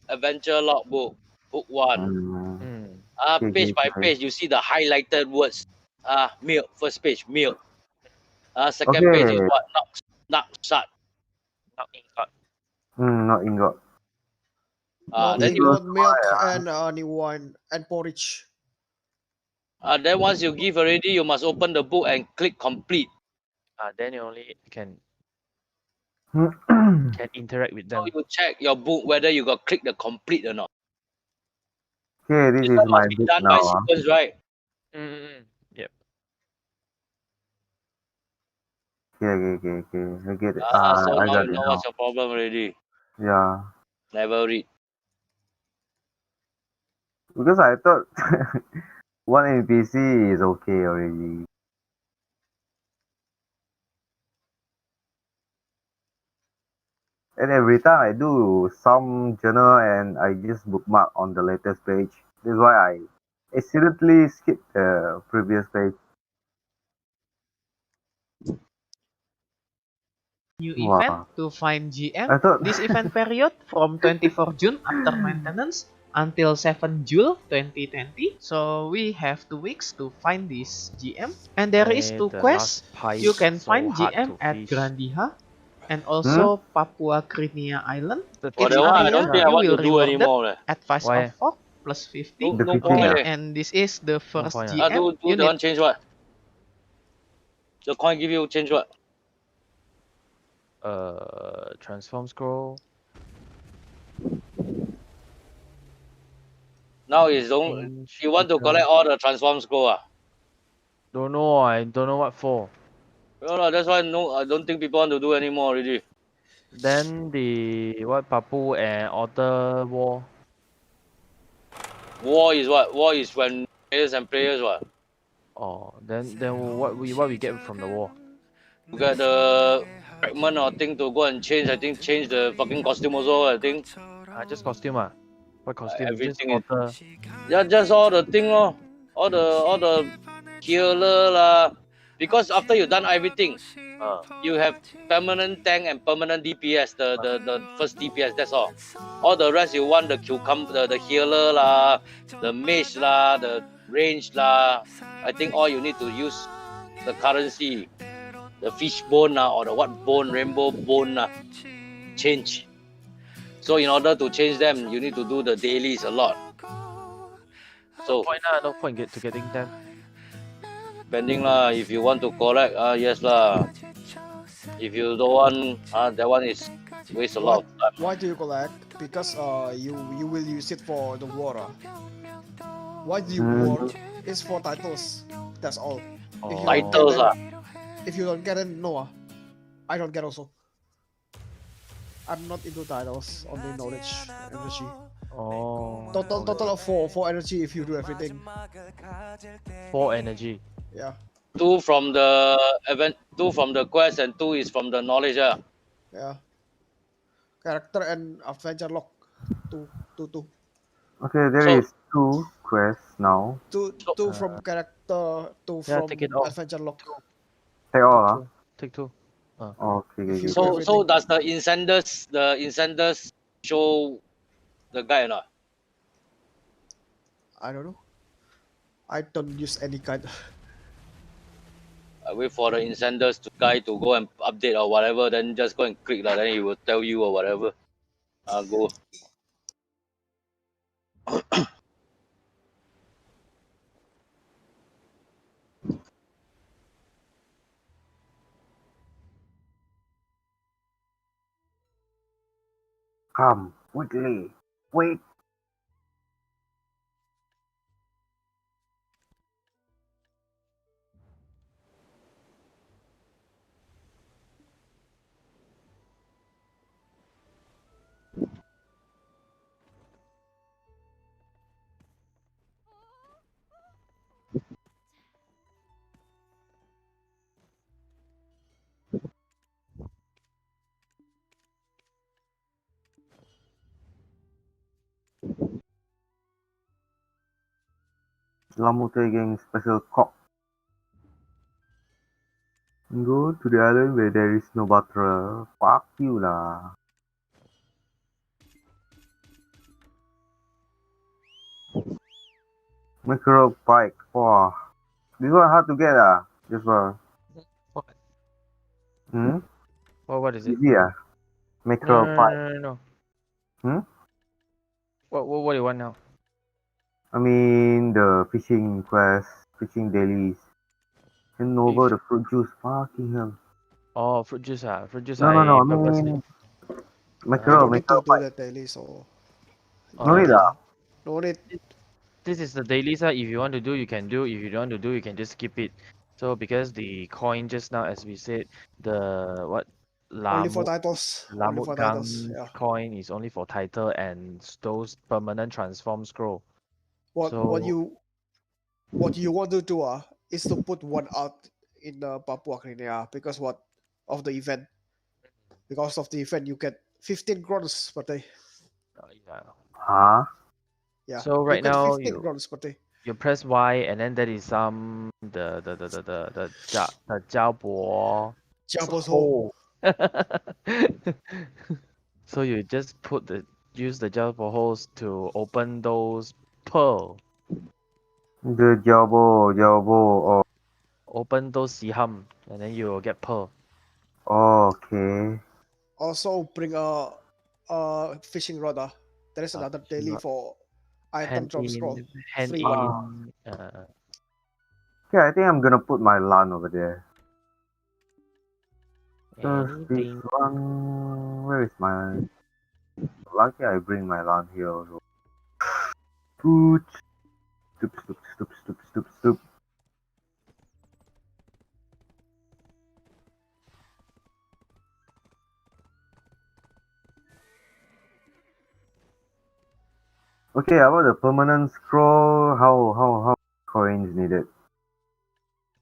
adventure logbook, book 1. mm, Page by okay. page, you see the highlighted words. Milk. First page, milk. Second page is Okay. what? Knock shut. knock ingot. Not ingot. Not Then you ingot, milk, and honey wine and porridge. then once you give already, you must open the book and click complete. Then you only can interact with So them. you check your book whether you got click the complete or not. Okay, this This is one my must be book done now. by sequence, right? Yep. Okay. I get it. So I now got you it know now. what's your problem already. Yeah. Never read. Because I thought one NPC is okay already. And every time I do some journal and I just bookmark on the latest page. That's why I accidentally skip the previous page. New Wow. event to find GM. I thought This event period from 24 June after maintenance until 7 June 2020. So we have 2 weeks to find this GM. And there is 2 The quests. last pie You is can so find hard GM to at fish. Grandiha and also Papua Crimea Island. The For Each that one, I area don't think I you want will to do rewarded anymore. Leh. advice Why? of Fog plus 50. No the point. fishing. Leh. And this is the first point, GM. Do You the one need change what? The coin give you change what? Transform scroll. Now is don't you want to collect all the transform scroll? Don't know. I don't know what for. No, that's why I don't think people want to do anymore already. Then the what Papu and Otter War. War is what? War is when players and players what? Oh, then what we get from the war? You get the fragment or thing to go and change. I think change the fucking costume also. I think Just costume ah. What costume? Just everything is Otter. just all the thing lor. All the healer lah. Because after you done everything, you have permanent tank and permanent DPS. The first DPS. That's all. All the rest you want the cucumber, the healer lah, the mage lah, the range lah. I think all you need to use the currency, the fish bone lah, or the what bone, rainbow bone lah, change. So in order to change them, you need to do the dailies a lot. So No point getting them. spending lah. If you want to collect, yes lah. If you don't want, that one is waste a lot of time. Why do you collect? Because you will use it for the war. Why do you war? It's for titles. That's all. If you don't get Titles them- ah. If you don't get it, no. I don't get also. I'm not into titles, only knowledge, energy. Oh. Total of four energy if you do everything. 4 energy. Yeah. 2 from the event, 2 from the quest, and 2 is from the knowledge. Yeah. Character and adventure log. Two. Okay, there is 2 quests now. Two from character, 2 Yeah, from take it off. adventure log. Take all, Take 2. Okay. So does the incenders show the guy or not? I don't know. I don't use any kind. I wait for the incenders guy to go and update or whatever, then just go and click lah. Then he will tell you or whatever. Go. Come, quickly. Wait. Lamute Gang Special Cop. Go to the island where there is no butter. Fuck you lah. Micro bike. Wow. This one hard to get Just one. What? Hmm? What is it? Easy Micro bike. No. Hmm? What do you want now? I mean the fishing quest, fishing dailies. And over the fruit juice. Fucking hell. Oh, fruit juice Fruit juice No. I purposely. You Micro don't need to do bike. that daily, so No need no need. This is the dailies if you want to do you can do, if you don't want to do you can just skip it. So because the coin just now as we said, the what Only for Lamut titles. Only for titles. Gang Yeah. coin is only for title and those permanent transform scroll. What So you want to do is to put one out in the Papua Guinea because what of the event. Because of the event, you get 15 crowns per day. yeah. Huh? Yeah. So You right get now 15 crowns per day. you press Y and then there is some the Jiao Bo Jabo's hole. So you just use the Jiao Bo holes to open those pearl. The Jabo. Oh, Open those siham and then you will get pearl. okay. Also bring a fishing rod. There is another daily for item drop scroll. Hand Free one. in. Okay, I think I'm gonna put my LAN over there. Does this Anything. one... Where is my... Lucky I bring my LAN here also. Food. Stoop. Okay, about the permanent scroll, how coins needed?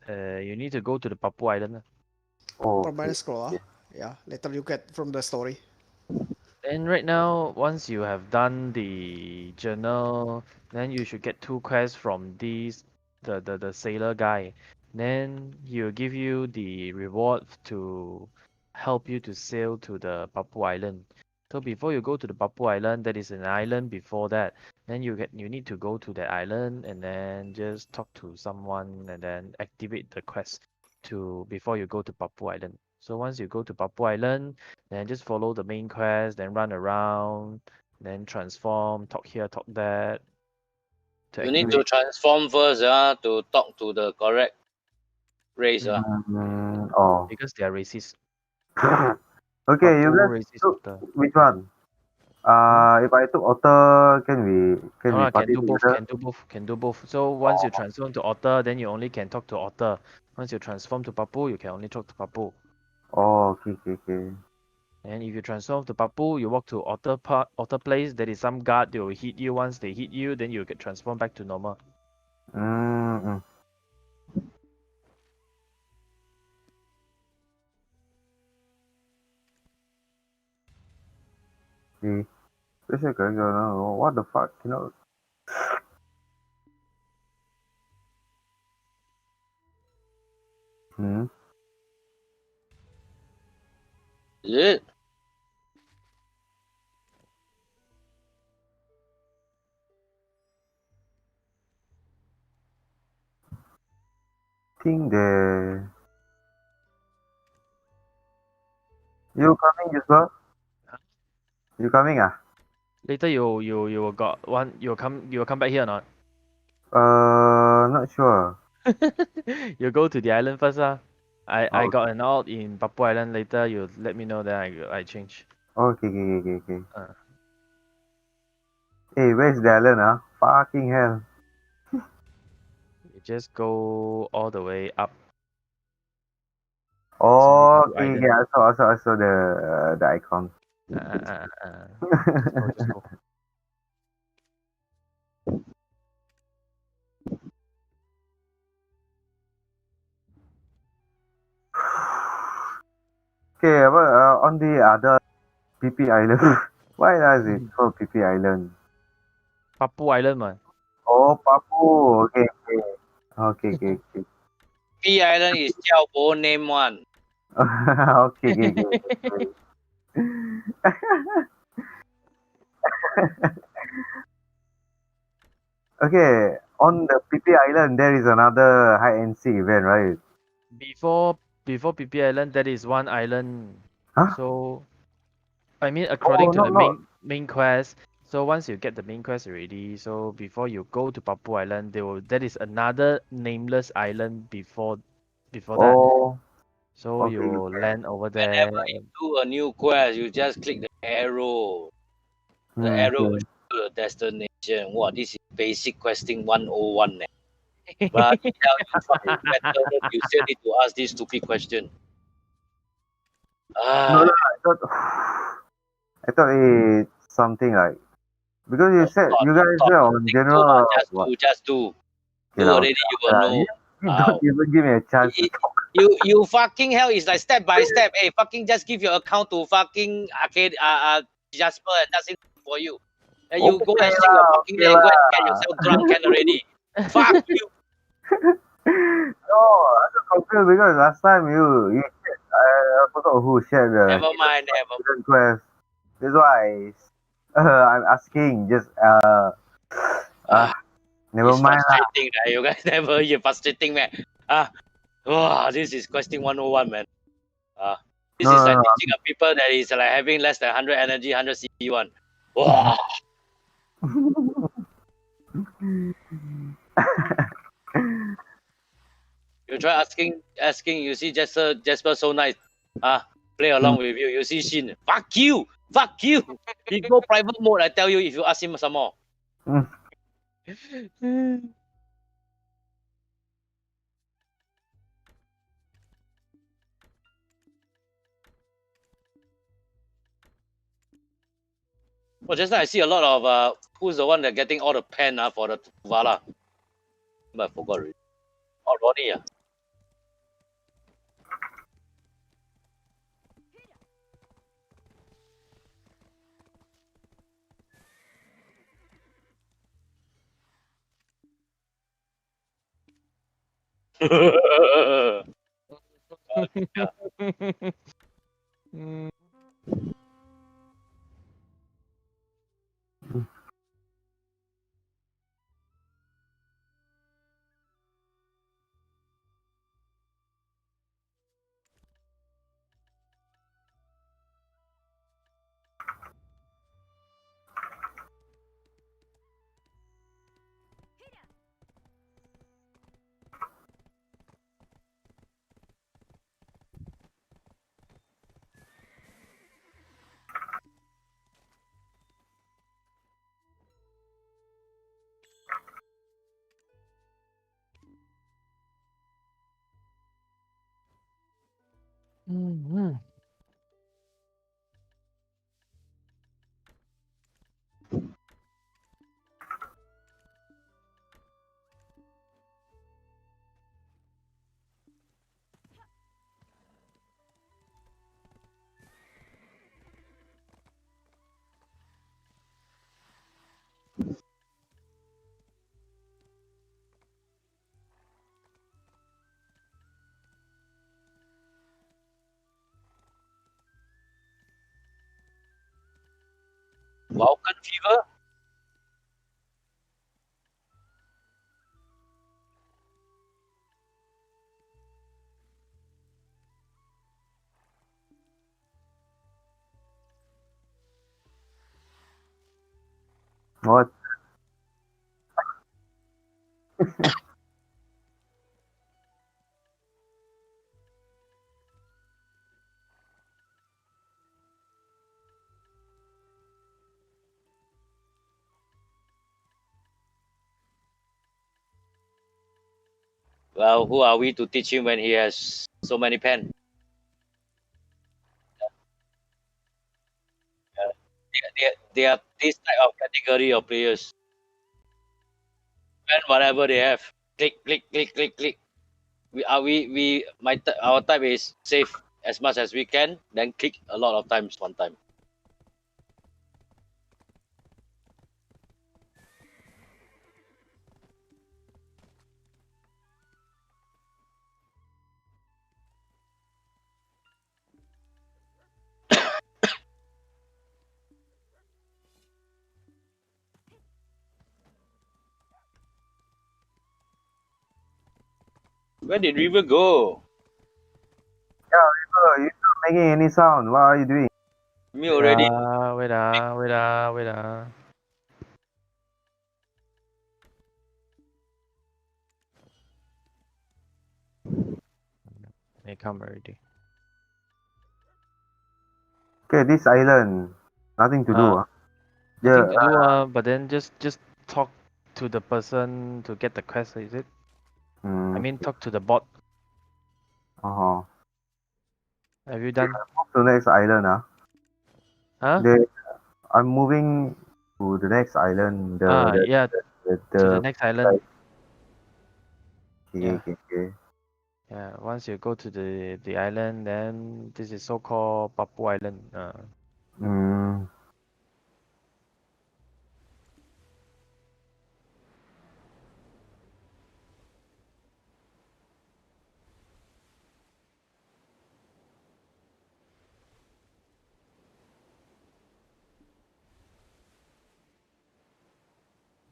You need to go to the Papua Island. Oh, Permanent scroll. Yeah. Later you get from the story. And right now, once you have done the journal, then you should get 2 quests from the sailor guy. Then he'll give you the reward to help you to sail to the Papua Island. So before you go to the Papua Island, that is an island before that. Then you need to go to that island and then just talk to someone and then activate the quest before you go to Papua Island. So once you go to Papua Island, then just follow the main quest, then run around, then transform, talk here, talk that. You need to transform first to talk to the correct race. Oh. Because they are racist. Okay, you guys took which one? If I took otter, can we party do both, together? can do both. So once you transform to otter, then you only can talk to otter. Once you transform to Papu, you can only talk to Papu. Oh, okay. And if you transform to Papu, you walk to otter place, there is some guard, they will hit you. Once they hit you, then you get transformed back to normal. Mm-hmm. See, special character. What the fuck? Hmm. Is it? Think the... You coming, Jasper? You coming Later you got one you will come back here or not? Not sure. You go to the island first I got an out in Papua Island. Later you let me know, then I change. Okay. Hey, where's the island, huh? Fucking hell. You just go all the way up. See Oh, two okay, island. yeah, I saw the icon. Just go, just go. Okay, on the other PP Island, why does it called PP Island? Papu Island, man. Oh, Papu. Okay, okay. Okay, okay, okay. P Island is Jiao Bo name one. Okay, okay, okay. Okay, on the PP Island, there is another hide and seek event, right? Before PP Island, that is one island. Huh? So I mean, Oh, according to no, the no. main quest. So once you get the main quest already, so before you go to Papu Island, there is another nameless island before that. Oh, So you okay. will land over there. Whenever you do a new quest, you just click the arrow. The Hmm, arrow will okay. show you the destination. Wow, this is basic questing 101. But tell you fucking veteran, you still need to ask this stupid question. No, no, Ah, I thought it's something like, because you said, you guys not said on nothing to lah. general, Just what? do, just do. Okay, Do lah, already, okay, you okay, will lah. know. You don't even give me a chance to talk. You fucking hell is like step by step. Hey, fucking just give your account to fucking arcade Jasper and that's it for you. And you go Okay and shake lah, your fucking okay leg and go and get lah. yourself drunk can already. Fuck you. No, I'm so confused because last time you shared, I forgot who shared the Never mind, never. hidden quest. That's why I'm asking. Just Ah, never it's mind lah. frustrating, right? You guys never hear frustrating, man. Wow, this is questing 101, man. This No, is no, like no. teaching a people that is like having less than 100 energy, 100 CP one. Wow. You try asking. You see Jasper so nice. Play along with you. You see Shin. Fuck you. Fuck you. He go private mode. I tell you, if you ask him some more. Well, just now I see a lot of who's the one that getting all the pen for the Vala. But I forgot already. Oh, Ronnie. Mm. Mhm. Vulcan fever? What? Well, who are we to teach him when he has so many pen? They are this type of category of players. Pen whatever they have. Click, click, click, click, click. Our type is save as much as we can, then click a lot of times one time. Where did River go? You're not making any sound. What are you doing? Me already. Wait. They come already. Okay, this island. Nothing to do. Nothing to do, but then just talk to the person to get the quest, is it? I mean, talk to the bot. Uh-huh. Have you done? Move to the next island. Huh? I'm moving to the next island. Yeah, to the next island. Okay, Yeah. okay. Yeah, once you go to the island, then this is so-called Papua Island.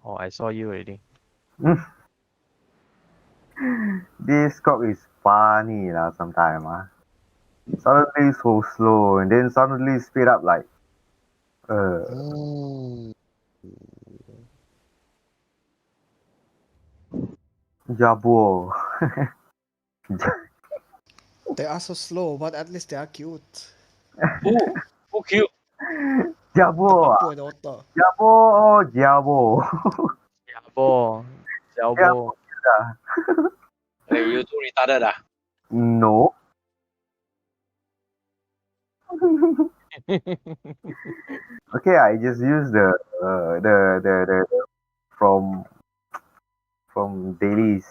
Oh, I saw you already. This cop is funny sometimes. Suddenly so slow and then suddenly speed up like Jabo. They are so slow, but at least they are cute. Who cute? The Jabo. Papu and Otter. Jabo or Jabo. Xiaobo. Hey, you too retarded. No. Okay, I just use the from dailies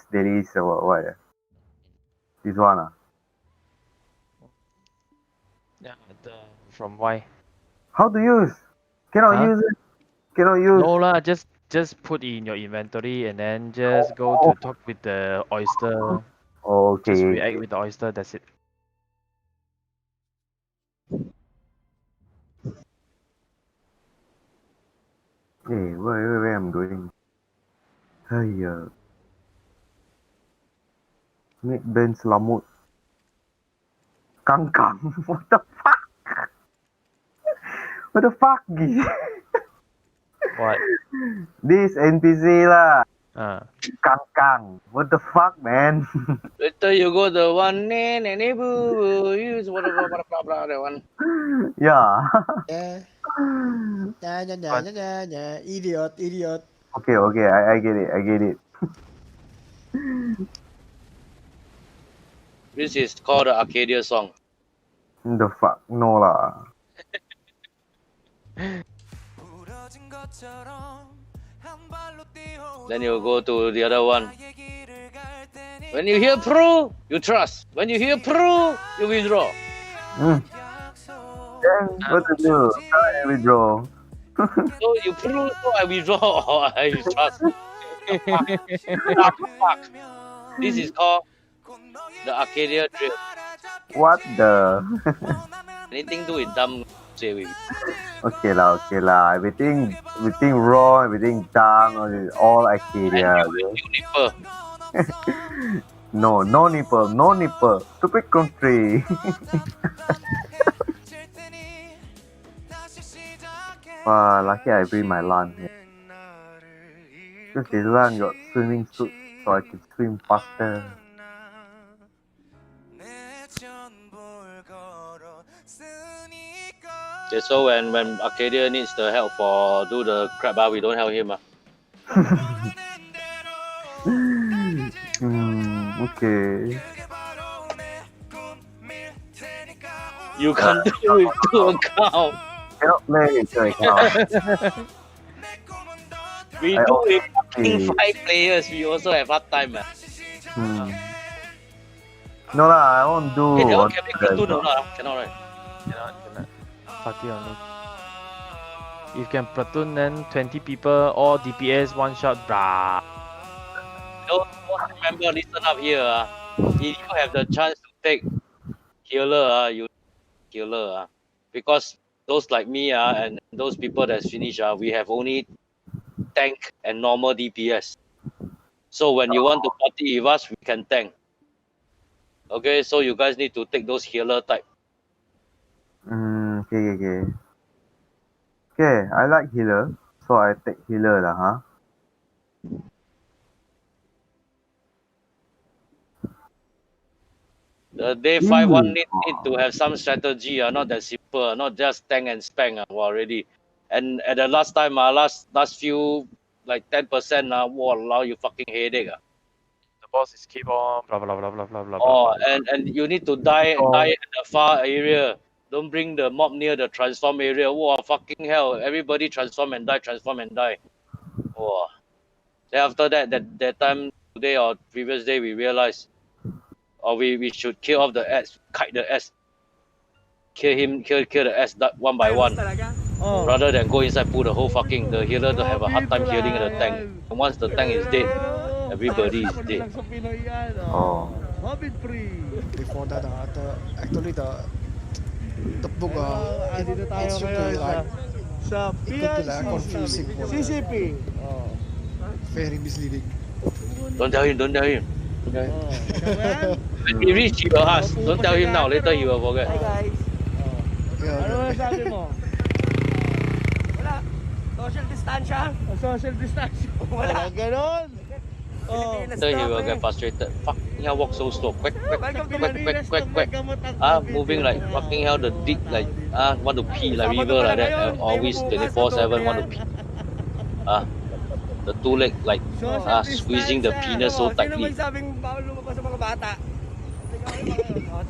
or what? This one. Yeah, from why? How to use? Cannot Huh? use it. Cannot use. No lah, just put in your inventory and then just go to talk with the oyster. Just Okay. react with the oyster. That's it. Hey, where I'm going? Hey, make Ben selamut. Kangkang. What the fuck? What the fuck? What? This NPC lah. Kangkang. What the fuck, man? Later you go the one boo boo use whatever blah blah blah that one. Yeah. Yeah. Idiot. Okay, I get it. This is called the Arcadia song. The fuck? No lah. Then you go to the other one. When you hear pro, you trust. When you hear pro, you withdraw. Then what to do? I withdraw. So you pro, so I withdraw. I trust. Fuck. This is called the Arcadia drill. What the? Anything to do with dumb, say with. Okay lah. Everything wrong, everything dumb, all Arcadia. Nipper. No nipple. Stupid country. Lucky I bring my LAN here. Because this LAN got swimming suit, so I can swim faster. Okay, so when Arcadia needs the help for do the crab bar, we don't help him. Okay. You can't do with two accounts. Cannot play with your account. We I do with only fucking 5 players. We also have hard time, man. Hmm. No lah, I won't do Hey, that one on can make the platoon or not? Cannot, right? Cannot. Party only. If you can platoon, then 20 people, all DPS, one shot, brah. Don't remember, listen up here. If you have the chance to take healer, you healer. Because those like me and those people that's finished, we have only tank and normal DPS. So when you want to party with us, we can tank. Okay, so you guys need to take those healer type. Okay. Okay, I like healer, so I take healer lah, huh? The day 5-1 need to have some strategy, not that simple, not just tank and spam already. And at the last time, last few like 10%, allow you fucking headache. The boss is keep on blah blah blah blah blah blah Oh, blah. and you need to die at the far area. Don't bring the mob near the transform area. Wow, fucking hell! Everybody transform and die. Wow. Then after that time today or previous day, we realized, or we should kill off the S, kite the S, kill the S one by one, rather than go inside pull the whole fucking the healer to have a hard time healing the tank. And once the tank is dead, everybody is dead. Oh. Before that, the book, it should be like, it could be like confusing for CCP. Very misleading. Don't tell him. When he reach, he will ask. Don't tell him now. Later he will forget. Social distansya. Social distansya. Wala. Ganon. Later he will get frustrated. Fucking hell, walk so slow. Quack. Moving like fucking hell. The dick like want to pee like river like that. Always 24/7 want to pee. The two leg like squeezing the penis so tightly.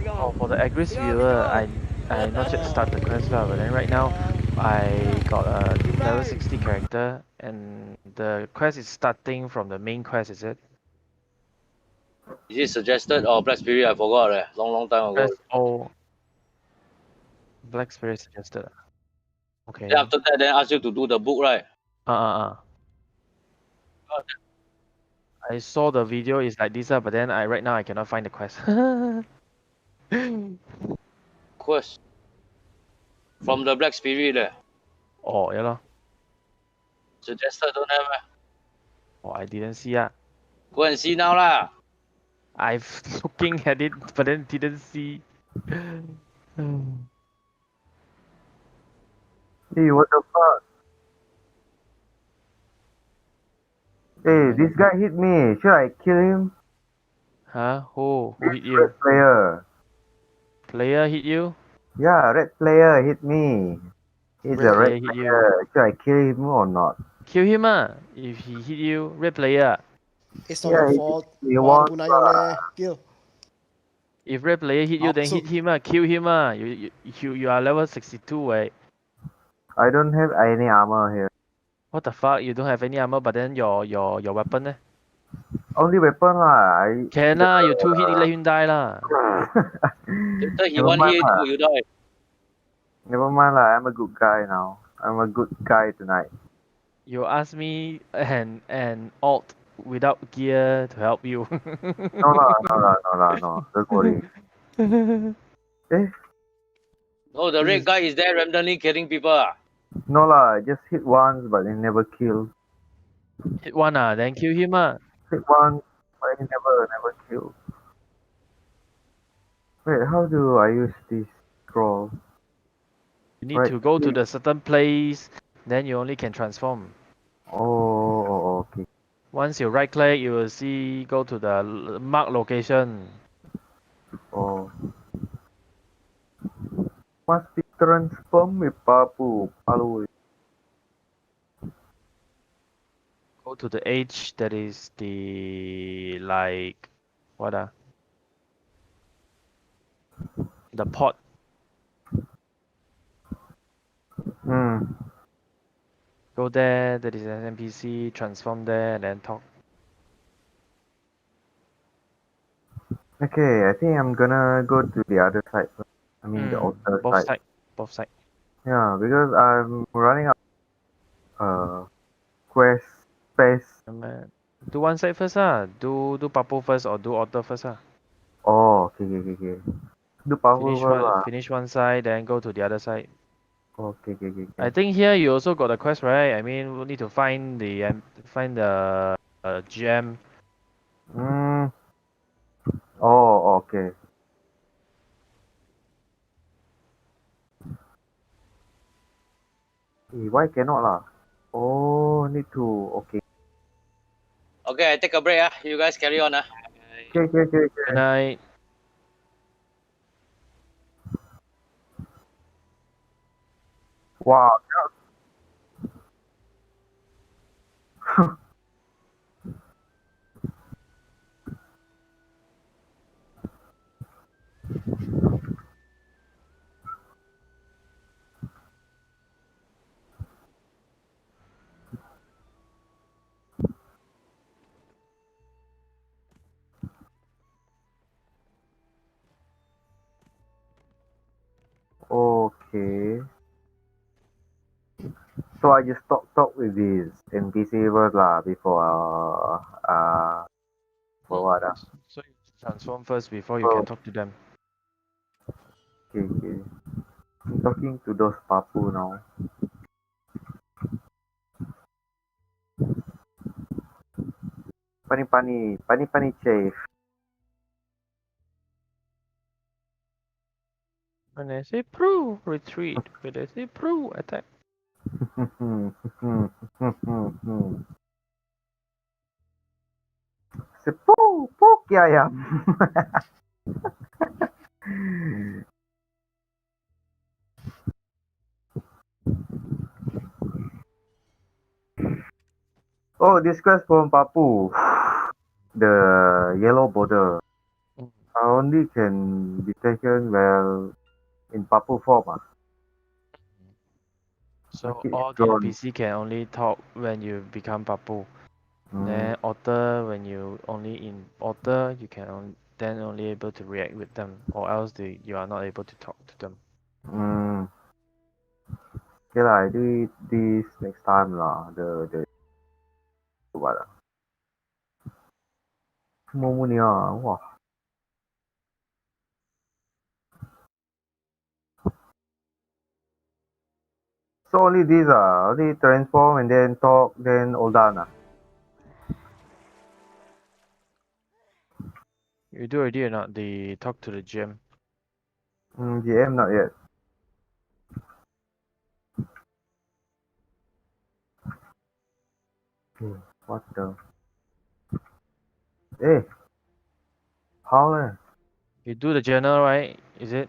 Oh, for the Agris viewer, I not yet start the quest lah, but then right now I got a level 60 character and the quest is starting from the main quest, is it? Is it suggested or Black Spirit? I forgot. Long time ago. Oh, Black Spirit suggested. Okay. Then after that, then ask you to do the book, right? I saw the video is like this, but then right now I cannot find the quest. Quest from the Black Spirit. Oh, yeah lah. Suggested don't have. Oh, I didn't see Go and see now lah. I've looking at it, but then didn't see. Hey, what the fuck? Hey, this guy hit me. Should I kill him? Huh? Who hit you? Red player. Player hit you? Yeah, red player hit me. He's a red hit you. player. Should I kill him or not? Kill him if he hit you, red player. It's not your fault. You want kill. If red player hit you, then hit him kill him You are level 62 right? I don't have any armor here. What the fuck? You don't have any armor, but then your weapon Only weapon lah. Can you 2 hit let him die lah. Later he 1 hit you die. Never mind lah. I'm a good guy now. I'm a good guy tonight. You ask me and alt without gear to help you. No. Don't worry. No, the red guy is there randomly killing people. No lah, just hit once but he never kill. Hit one then kill him Hit once but he never kill. Wait, how do I use this scroll? You need to go to the certain place, then you only can transform. Oh, okay. Once you right click, you will see go to the mark location. Oh. Must be transform with Papu. Go to the age that is the like What the pot. Hmm. Go there, there is an NPC, transform there, and then talk. Okay, I think I'm gonna go to the other side first. I mean the altar Both side. side. Both side. Yeah, because I'm running out quest space. Do one side first Do Papu first or do altar first Oh, okay, okay, okay, okay. Do powerful first lah. Finish one side, then go to the other side. Okay, okay, okay, I okay. think here you also got a quest, right? I mean, we need to find the gem. Hmm. Oh, okay. Why cannot lah? Oh, need to. Okay. Okay, I take a break. You guys carry on. Okay, okay, okay, Good okay. night. Wow. Okay. So I just talk with this NPC first lah before for what So you transform first before you can Oh, talk to them. okay, okay. I'm talking to those papu now. Pani chef. When I say pro, retreat. When I say pro, attack. Sepu, poki ayam. Oh, this quest from Papu. The yellow border. I only can be taken well in Papu form. So Keep all the drawn. NPC can only talk when you become Papu. Mm, Then altar, when you only in altar, you can then only able to react with them, or else you are not able to talk to them. mm. Okay lah, I do it this next time lah. The what ah? Semua ni ah. Wah. So only these ah. Only transform and then talk, then all done ah. You do already or not? The talk to the gem. GM not yet. What the? Eh. How leh? You do the journal, right? Is it?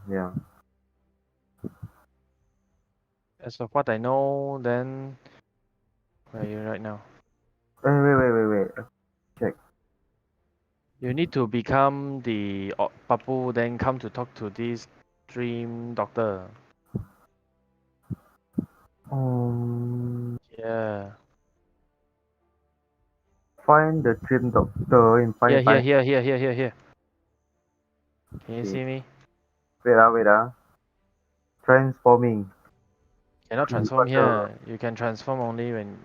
Yeah. As of what I know, then where are you right now? Wait. Check. You need to become the Papu, then come to talk to this dream doctor. Yeah. Find the dream doctor in Here, Pani. here. Can you see me? Wait ah. Transforming. Cannot transform What the? here. You can transform only when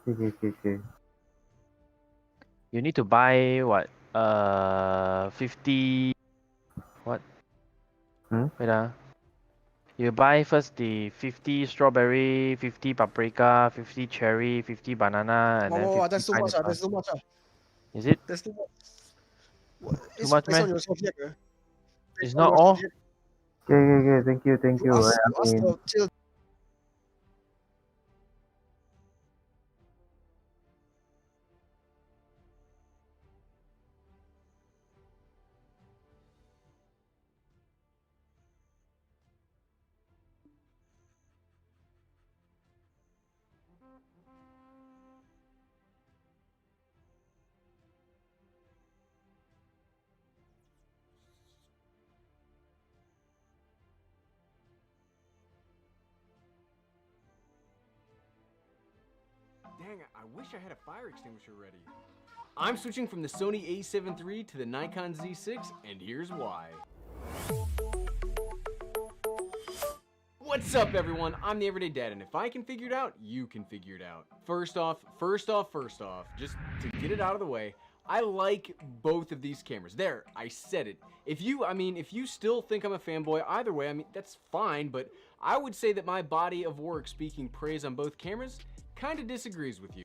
Okay. you need to buy what? 50. What? Wait You buy first the 50 strawberry, 50 paprika, 50 cherry, 50 banana, and then Wow, 50 that's too much. pineapple. That's too much. Is it That's too much. What, too it's much, based man? on your subject. It's Based on not your all. subject. Okay. Thank You you. ask, I you ask mean, the chill. Dang, I wish I had a fire extinguisher ready. I'm switching from the Sony a7 III to the Nikon Z6, and here's why. What's up, everyone? I'm the Everyday Dad, and if I can figure it out, you can figure it out. First off, just to get it out of the way, I like both of these cameras. There, I said it. If you still think I'm a fanboy, either way, I mean, that's fine, but I would say that my body of work speaking praise on both cameras kind of disagrees with you.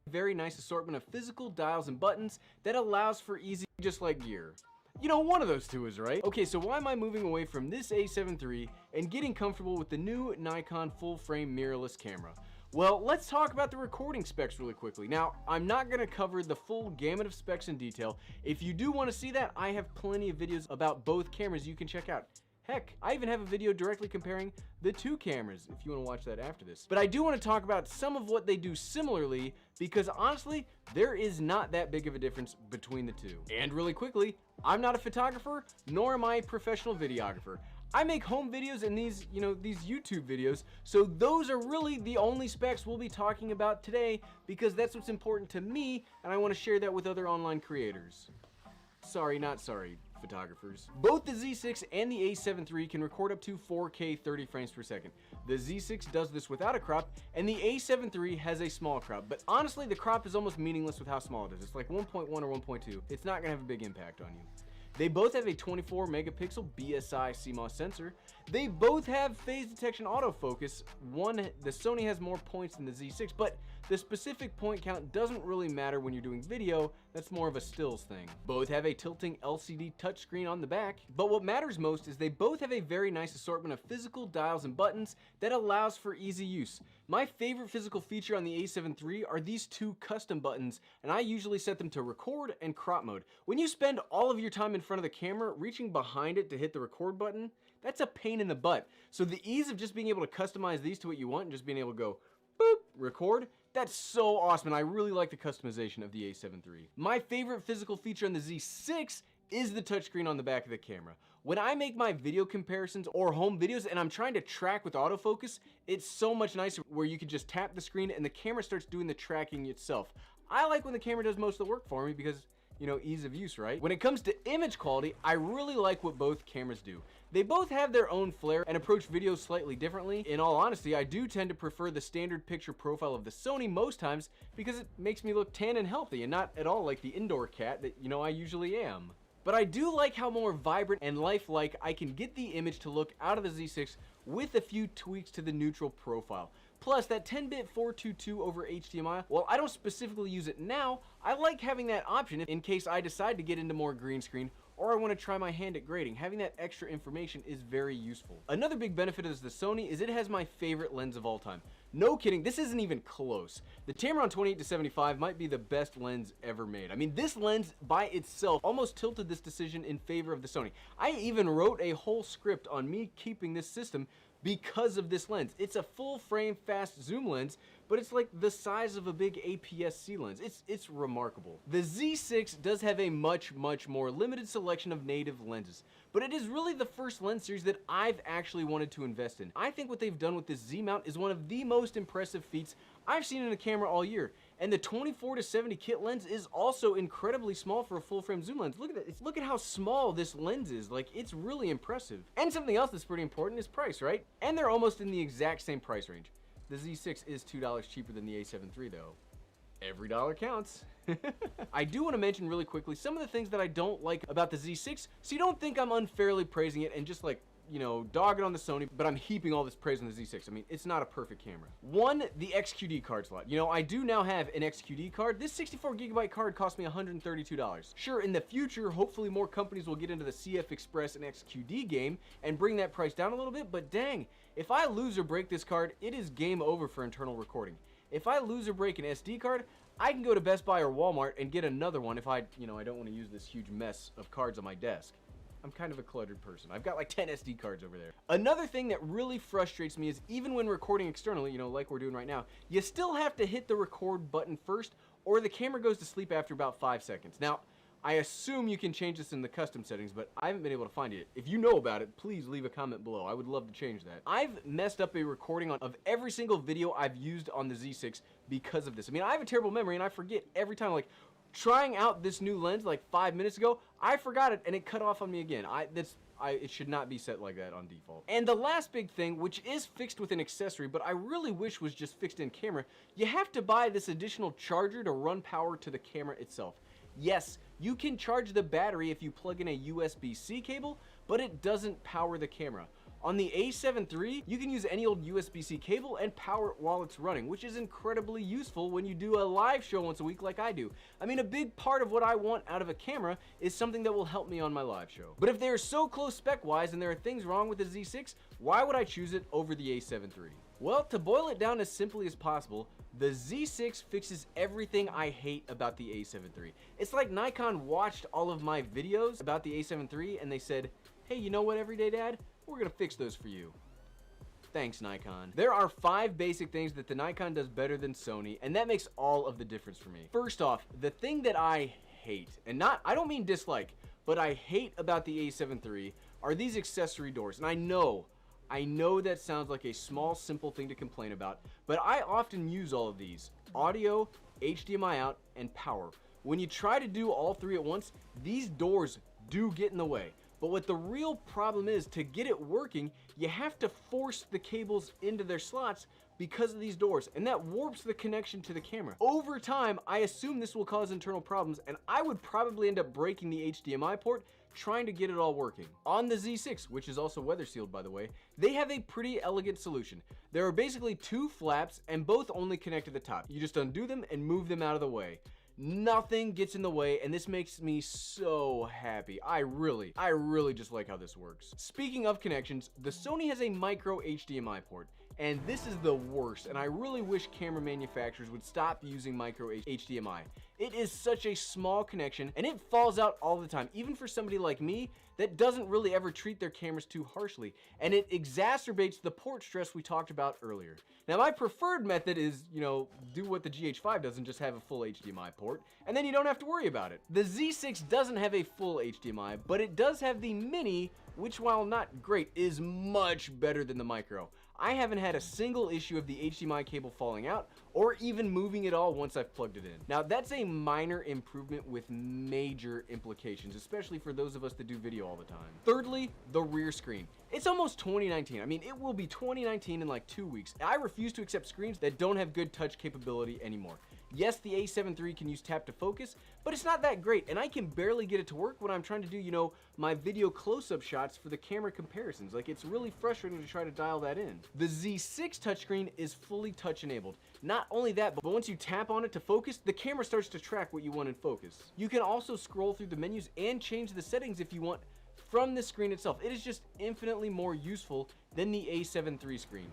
Very nice assortment of physical dials and buttons that allows for easy, just like gear. You know, one of those two is right. Okay, so why am I moving away from this a7 III and getting comfortable with the new Nikon full-frame mirrorless camera? Well, let's talk about the recording specs really quickly. Now, I'm not going to cover the full gamut of specs in detail. If you do want to see that, I have plenty of videos about both cameras you can check out. Heck, I even have a video directly comparing the two cameras if you want to watch that after this. But I do want to talk about some of what they do similarly because honestly, there is not that big of a difference between the two. And really quickly, I'm not a photographer, nor am I a professional videographer. I make home videos and these YouTube videos, so those are really the only specs we'll be talking about today because that's what's important to me and I want to share that with other online creators. Sorry, not sorry, photographers. Both the Z6 and the a7 III can record up to 4K 30 frames per second. The Z6 does this without a crop, and the a7 III has a small crop, but honestly, the crop is almost meaningless with how small it is. It's like 1.1 or 1.2. It's not gonna have a big impact on you. They both have a 24 megapixel BSI CMOS sensor. They both have phase detection autofocus. The Sony has more points than the Z6, but the specific point count doesn't really matter when you're doing video. That's more of a stills thing. Both have a tilting LCD touchscreen on the back, but what matters most is they both have a very nice assortment of physical dials and buttons that allows for easy use. My favorite physical feature on the a7 III are these two custom buttons, and I usually set them to record and crop mode. When you spend all of your time in front of the camera, reaching behind it to hit the record button, that's a pain in the butt. So the ease of just being able to customize these to what you want and just being able to go, boop, record, that's so awesome, and I really like the customization of the a7 III. My favorite physical feature on the Z6 is the touchscreen on the back of the camera. When I make my video comparisons or home videos and I'm trying to track with autofocus, it's so much nicer where you can just tap the screen and the camera starts doing the tracking itself. I like when the camera does most of the work for me because, you know, ease of use, right? When it comes to image quality, I really like what both cameras do. They both have their own flair and approach video slightly differently. In all honesty, I do tend to prefer the standard picture profile of the Sony most times because it makes me look tan and healthy and not at all like the indoor cat that, you know, I usually am. But I do like how more vibrant and lifelike I can get the image to look out of the Z6 with a few tweaks to the neutral profile. Plus, that 10-bit 422 over HDMI, while I don't specifically use it now, I like having that option in case I decide to get into more green screen or I want to try my hand at grading. Having that extra information is very useful. Another big benefit of the Sony is it has my favorite lens of all time. No kidding, this isn't even close. The Tamron 28-75 might be the best lens ever made. I mean, this lens by itself almost tilted this decision in favor of the Sony. I even wrote a whole script on me keeping this system because of this lens. It's a full frame fast zoom lens, but it's like the size of a big APS-C lens. It's remarkable. The Z6 does have a much more limited selection of native lenses, but it is really the first lens series that I've actually wanted to invest in. I think what they've done with this Z mount is one of the most impressive feats I've seen in a camera all year. And the 24-70 kit lens is also incredibly small for a full frame zoom lens. Look at that. Look at how small this lens is. Like, it's really impressive. And something else that's pretty important is price, right? And they're almost in the exact same price range. The Z6 is $2 cheaper than the a7 III though. Every dollar counts. I do want to mention really quickly some of the things that I don't like about the Z6, so you don't think I'm unfairly praising it and just like, you know, dog it on the Sony, but I'm heaping all this praise on the Z6. I mean, it's not a perfect camera. One, the XQD card slot. You know, I do now have an XQD card. This 64GB card cost me $132. Sure, in the future, hopefully more companies will get into the CF Express and XQD game and bring that price down a little bit, but dang, if I lose or break this card, it is game over for internal recording. If I lose or break an SD card, I can go to Best Buy or Walmart and get another one if I don't want to use this huge mess of cards on my desk. I'm kind of a cluttered person. I've got like 10 SD cards over there. Another thing that really frustrates me is even when recording externally, you know, like we're doing right now, you still have to hit the record button first or the camera goes to sleep after about 5 seconds. Now, I assume you can change this in the custom settings, but I haven't been able to find it. If you know about it, please leave a comment below. I would love to change that. I've messed up a recording of every single video I've used on the Z6 because of this. I mean, I have a terrible memory and I forget every time. Like, trying out this new lens like 5 minutes ago, I forgot it and it cut off on me again. It should not be set like that on default. And the last big thing, which is fixed with an accessory, but I really wish was just fixed in camera, you have to buy this additional charger to run power to the camera itself. Yes, you can charge the battery if you plug in a USB-C cable, but it doesn't power the camera. On the A7 III, you can use any old USB-C cable and power it while it's running, which is incredibly useful when you do a live show once a week like I do. I mean, a big part of what I want out of a camera is something that will help me on my live show. But if they're so close spec-wise and there are things wrong with the Z6, why would I choose it over the A7 III? Well, to boil it down as simply as possible, the Z6 fixes everything I hate about the A7 III. It's like Nikon watched all of my videos about the A7 III and they said, hey, you know what, Everyday Dad? We're gonna fix those for you. Thanks, Nikon. There are 5 basic things that the Nikon does better than Sony, and that makes all of the difference for me. First off, the thing that I hate, and I don't mean dislike, but I hate about the A7 III are these accessory doors. And I know that sounds like a small, simple thing to complain about, but I often use all of these: audio, HDMI out, and power. When you try to do all 3 at once, these doors do get in the way. But what the real problem is, to get it working, you have to force the cables into their slots because of these doors, and that warps the connection to the camera. Over time, I assume this will cause internal problems, and I would probably end up breaking the HDMI port trying to get it all working. On the Z6, which is also weather sealed by the way, they have a pretty elegant solution. There are basically 2 flaps and both only connect to the top. You just undo them and move them out of the way. Nothing gets in the way, and this makes me so happy. I really just like how this works. Speaking of connections, the Sony has a micro HDMI port, and this is the worst, and I really wish camera manufacturers would stop using micro HDMI. It is such a small connection, and it falls out all the time, even for somebody like me that doesn't really ever treat their cameras too harshly, and it exacerbates the port stress we talked about earlier. Now, my preferred method is, do what the GH5 does and just have a full HDMI port, and then you don't have to worry about it. The Z6 doesn't have a full HDMI, but it does have the mini, which, while not great, is much better than the micro. I haven't had a single issue of the HDMI cable falling out or even moving it all once I've plugged it in. Now, that's a minor improvement with major implications, especially for those of us that do video all the time. Thirdly, the rear screen. It's almost 2019. I mean, it will be 2019 in like 2 weeks. I refuse to accept screens that don't have good touch capability anymore. Yes, the A7 III can use tap to focus, but it's not that great, and I can barely get it to work when I'm trying to do, my video close-up shots for the camera comparisons. Like, it's really frustrating to try to dial that in. The Z6 touchscreen is fully touch-enabled. Not only that, but once you tap on it to focus, the camera starts to track what you want in focus. You can also scroll through the menus and change the settings if you want from the screen itself. It is just infinitely more useful than the A7 III screen.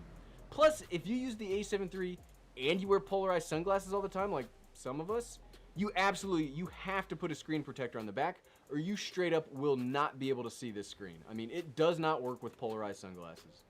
Plus, if you use the A7 III and you wear polarized sunglasses all the time, like some of us, you have to put a screen protector on the back, or you straight up will not be able to see this screen. I mean, it does not work with polarized sunglasses.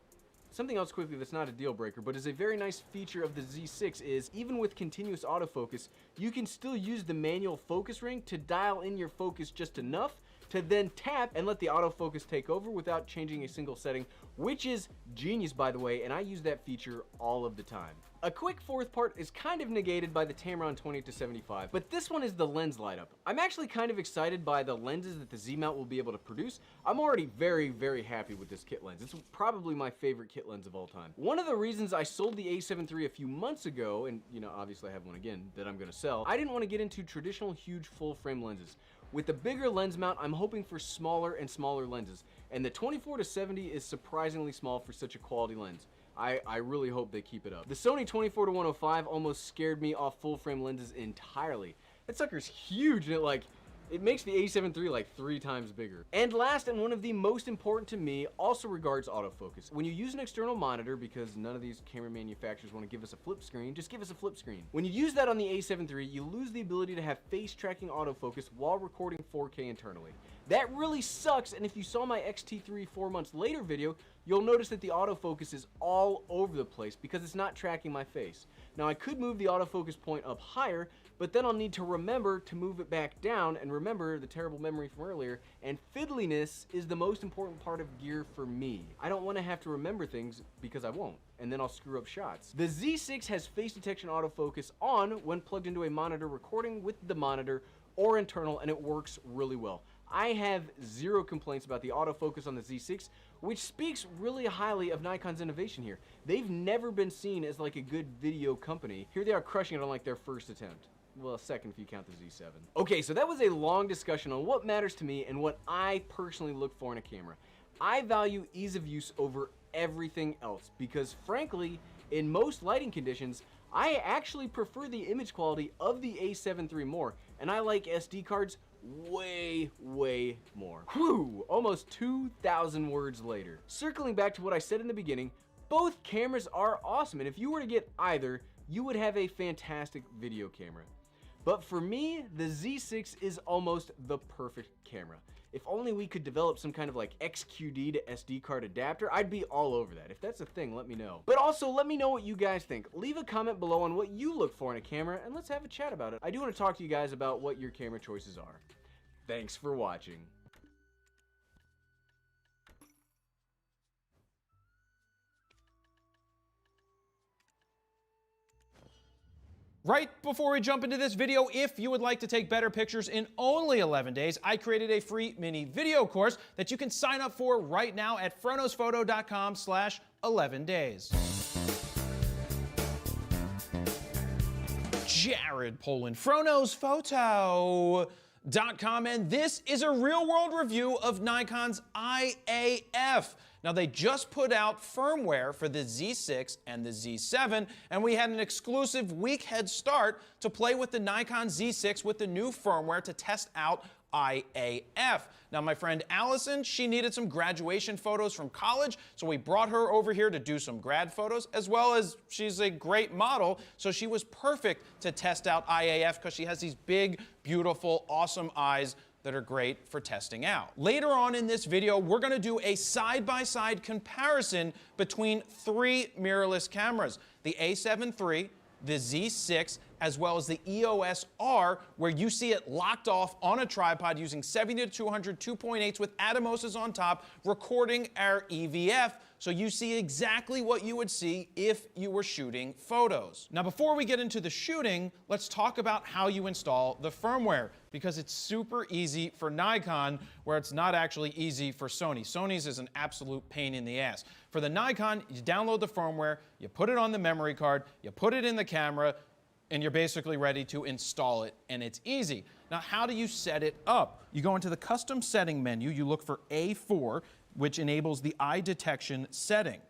Something else quickly that's not a deal breaker, but is a very nice feature of the Z6 is, even with continuous autofocus, you can still use the manual focus ring to dial in your focus just enough to then tap and let the autofocus take over without changing a single setting, which is genius, by the way, and I use that feature all of the time. A quick fourth part is kind of negated by the Tamron 20-75, but this one is the lens light up. I'm actually kind of excited by the lenses that the Z-mount will be able to produce. I'm already very happy with this kit lens. It's probably my favorite kit lens of all time. One of the reasons I sold the A7 III a few months ago, and obviously I have one again that I'm gonna sell, I didn't want to get into traditional huge full frame lenses. With the bigger lens mount, I'm hoping for smaller and smaller lenses, and the 24-70 is surprisingly small for such a quality lens. I really hope they keep it up. The Sony 24-105 almost scared me off full frame lenses entirely. That sucker's huge, and it makes the A7 III like 3 times bigger. And last, and one of the most important to me, also regards autofocus. When you use an external monitor, because none of these camera manufacturers want to give us a flip screen, just give us a flip screen. When you use that on the A7 III, you lose the ability to have face tracking autofocus while recording 4K internally. That really sucks, and if you saw my X-T3 4 months later video, you'll notice that the autofocus is all over the place because it's not tracking my face. Now I could move the autofocus point up higher, but then I'll need to remember to move it back down and remember the terrible memory from earlier, and fiddliness is the most important part of gear for me. I don't want to have to remember things because I won't, and then I'll screw up shots. The Z6 has face detection autofocus on when plugged into a monitor recording with the monitor or internal, and it works really well. I have zero complaints about the autofocus on the Z6, which speaks really highly of Nikon's innovation here. They've never been seen as like a good video company. Here they are crushing it on like their first attempt. Well, second if you count the Z7. Okay, so that was a long discussion on what matters to me and what I personally look for in a camera. I value ease of use over everything else because frankly, in most lighting conditions, I actually prefer the image quality of the A7 III more, and I like SD cards way more. Whew, almost 2,000 words later. Circling back to what I said in the beginning, both cameras are awesome, and if you were to get either, you would have a fantastic video camera. But for me, the Z6 is almost the perfect camera. If only we could develop some kind of like XQD to SD card adapter, I'd be all over that. If that's a thing, let me know. But also, let me know what you guys think. Leave a comment below on what you look for in a camera, and let's have a chat about it. I do want to talk to you guys about what your camera choices are. Thanks for watching. Right before we jump into this video, if you would like to take better pictures in only 11 days, I created a free mini video course that you can sign up for right now at froknosphoto.com/11days. Jared Poland, froknosphoto.com, and this is a real-world review of Nikon's IAF. Now, they just put out firmware for the Z6 and the Z7, and we had an exclusive week head start to play with the Nikon Z6 with the new firmware to test out IAF. Now, my friend Allison, she needed some graduation photos from college, so we brought her over here to do some grad photos, as well as she's a great model, so she was perfect to test out IAF because she has these big, beautiful, awesome eyes that are great for testing out. Later on in this video, we're gonna do a side-by-side comparison between three mirrorless cameras, the A7 III, the Z6, as well as the EOS R, where you see it locked off on a tripod using 70-200 2.8s with Atomoses on top, recording our EVF, so you see exactly what you would see if you were shooting photos. Now, before we get into the shooting, let's talk about how you install the firmware, because it's super easy for Nikon, where it's not actually easy for Sony. Sony's is an absolute pain in the ass. For the Nikon, you download the firmware, you put it on the memory card, you put it in the camera, and you're basically ready to install it, and it's easy. Now, how do you set it up? You go into the custom setting menu, you look for A4, which enables the eye detection setting.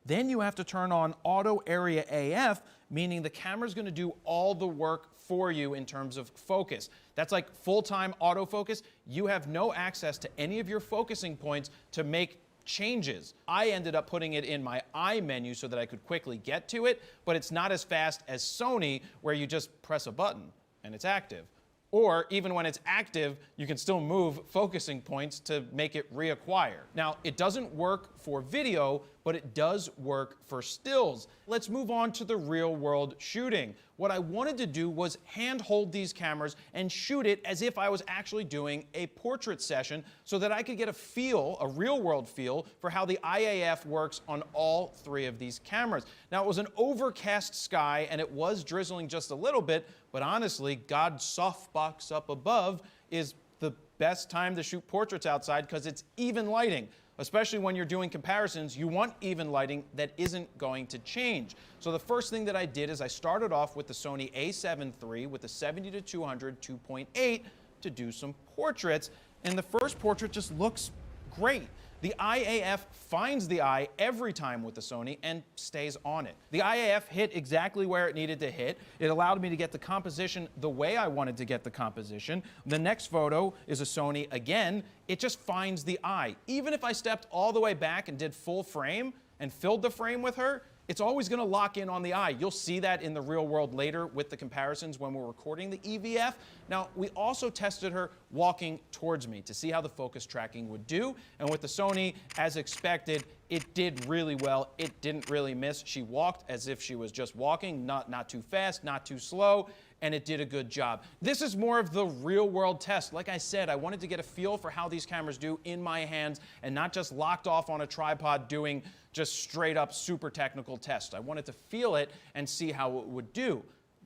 Then you have to turn on Auto Area AF, meaning the camera's gonna do all the work for you in terms of focus. That's like full-time autofocus. You have no access to any of your focusing points to make changes. I ended up putting it in my eye menu so that I could quickly get to it, but it's not as fast as Sony, where you just press a button and it's active. Or even when it's active, you can still move focusing points to make it reacquire. Now, it doesn't work for video, but it does work for stills. Let's move on to the real world shooting. What I wanted to do was hand hold these cameras and shoot it as if I was actually doing a portrait session so that I could get a feel, a real world feel, for how the IAF works on all three of these cameras. Now, it was an overcast sky and it was drizzling just a little bit, but honestly, God's softbox up above is the best time to shoot portraits outside because it's even lighting. Especially when you're doing comparisons, you want even lighting that isn't going to change. So the first thing that I did is I started off with the Sony A7 III with the 70-200 2.8 to do some portraits, and the first portrait just looks great. The IAF finds the eye every time with the Sony and stays on it. The IAF hit exactly where it needed to hit. It allowed me to get the composition the way I wanted to get the composition. The next photo is a Sony again. It just finds the eye. Even if I stepped all the way back and did full frame and filled the frame with her, it's always gonna lock in on the eye. You'll see that in the real world later with the comparisons when we're recording the EVF. Now, we also tested her walking towards me to see how the focus tracking would do. And with the Sony, as expected, it did really well. It didn't really miss. She walked as if she was just walking, not too fast, not too slow, and it did a good job. This is more of the real world test. Like I said, I wanted to get a feel for how these cameras do in my hands and not just locked off on a tripod doing just straight up super technical tests. I wanted to feel it and see how it would do.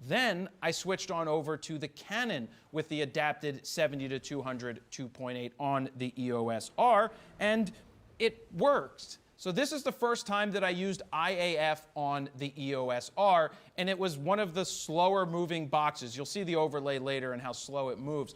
Then I switched on over to the Canon with the adapted 70-200 2.8 on the EOS R, and it works. So this is the first time that I used IAF on the EOS R, and it was one of the slower moving boxes. You'll see the overlay later and how slow it moves.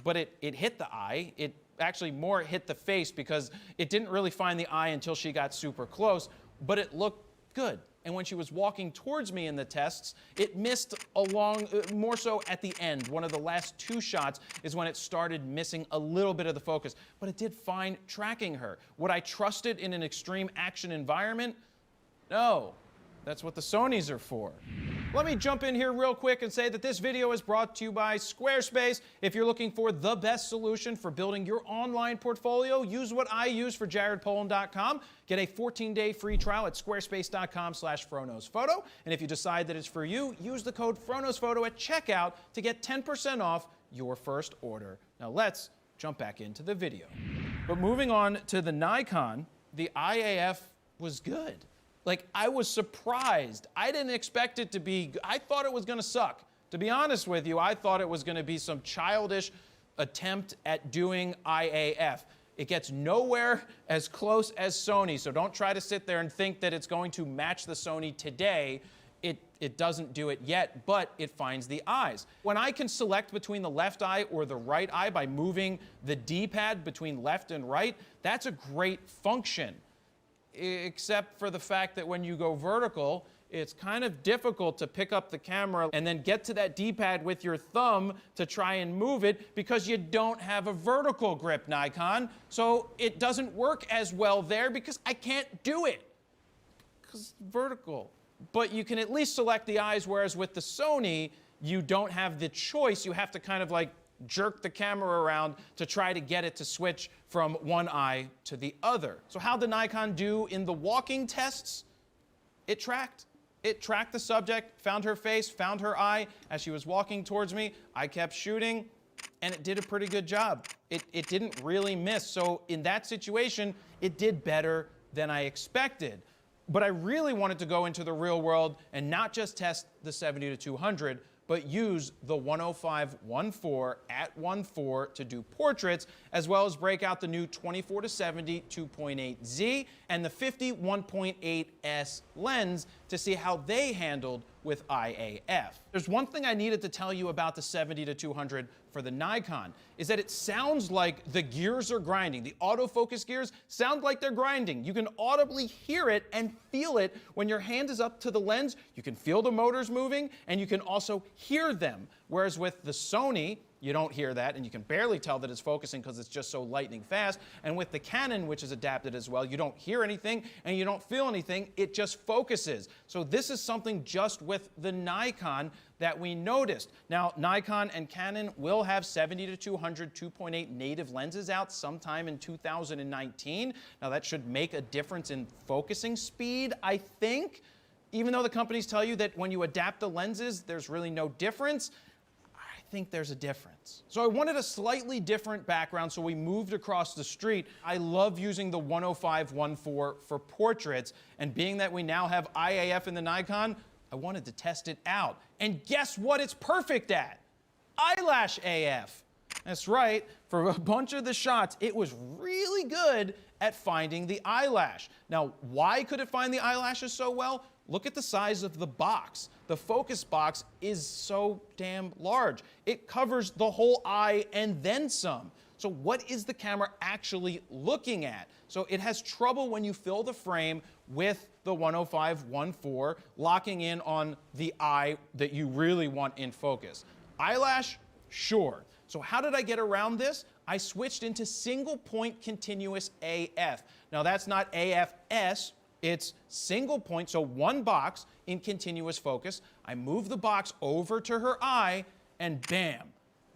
But it hit the eye. It actually more hit the face because it didn't really find the eye until she got super close, but it looked good. And when she was walking towards me in the tests, it missed along, more so at the end. One of the last two shots is when it started missing a little bit of the focus, but it did fine tracking her. Would I trust it in an extreme action environment? No. That's what the Sonys are for. Let me jump in here real quick and say that this video is brought to you by Squarespace. If you're looking for the best solution for building your online portfolio, use what I use for jaredpoland.com. Get a 14-day free trial at squarespace.com/FronosPhoto. And if you decide that it's for you, use the code FronosPhoto at checkout to get 10% off your first order. Now let's jump back into the video. But moving on to the Nikon, the IAF was good. Like, I was surprised. I didn't expect it to be, I thought it was gonna suck. To be honest with you, I thought it was gonna be some childish attempt at doing IAF. It gets nowhere as close as Sony, so don't try to sit there and think that it's going to match the Sony today. It doesn't do it yet, but it finds the eyes. When I can select between the left eye or the right eye by moving the D-pad between left and right, that's a great function. Except for the fact that when you go vertical, it's kind of difficult to pick up the camera and then get to that D-pad with your thumb to try and move it because you don't have a vertical grip, Nikon. So it doesn't work as well there because I can't do it because vertical. But you can at least select the eyes, whereas with the Sony, you don't have the choice. You have to kind of like jerk the camera around to try to get it to switch from one eye to the other. So how'd the Nikon do in the walking tests? It tracked. It tracked the subject, found her face, found her eye. As she was walking towards me, I kept shooting, and it did a pretty good job. It didn't really miss. So in that situation, it did better than I expected. But I really wanted to go into the real world and not just test the 70-200, but use the 105-1.4 at 1.4 to do portraits, as well as break out the new 24-70 2.8Z and the 50 1.8S lens to see how they handled with IAF. There's one thing I needed to tell you about the 70-200 for the Nikon, is that it sounds like the gears are grinding. The autofocus gears sound like they're grinding. You can audibly hear it and feel it when your hand is up to the lens. You can feel the motors moving, and you can also hear them. Whereas with the Sony, you don't hear that, and you can barely tell that it's focusing because it's just so lightning fast. And with the Canon, which is adapted as well, you don't hear anything and you don't feel anything. It just focuses. So this is something just with the Nikon that we noticed. Now, Nikon and Canon will have 70-200 2.8 native lenses out sometime in 2019. Now, that should make a difference in focusing speed, I think. Even though the companies tell you that when you adapt the lenses, there's really no difference, I think there's a difference. So I wanted a slightly different background, so we moved across the street. I love using the 105-1.4 for portraits, and being that we now have IAF in the Nikon, I wanted to test it out. And guess what it's perfect at? Eyelash AF. That's right, for a bunch of the shots, it was really good at finding the eyelash. Now, why could it find the eyelashes so well? Look at the size of the box. The focus box is so damn large. It covers the whole eye and then some. So what is the camera actually looking at? So it has trouble when you fill the frame with the 105-1.4, locking in on the eye that you really want in focus. Eyelash, sure. So how did I get around this? I switched into single point continuous AF. Now that's not AFS, it's single point, so one box in continuous focus. I move the box over to her eye, and bam,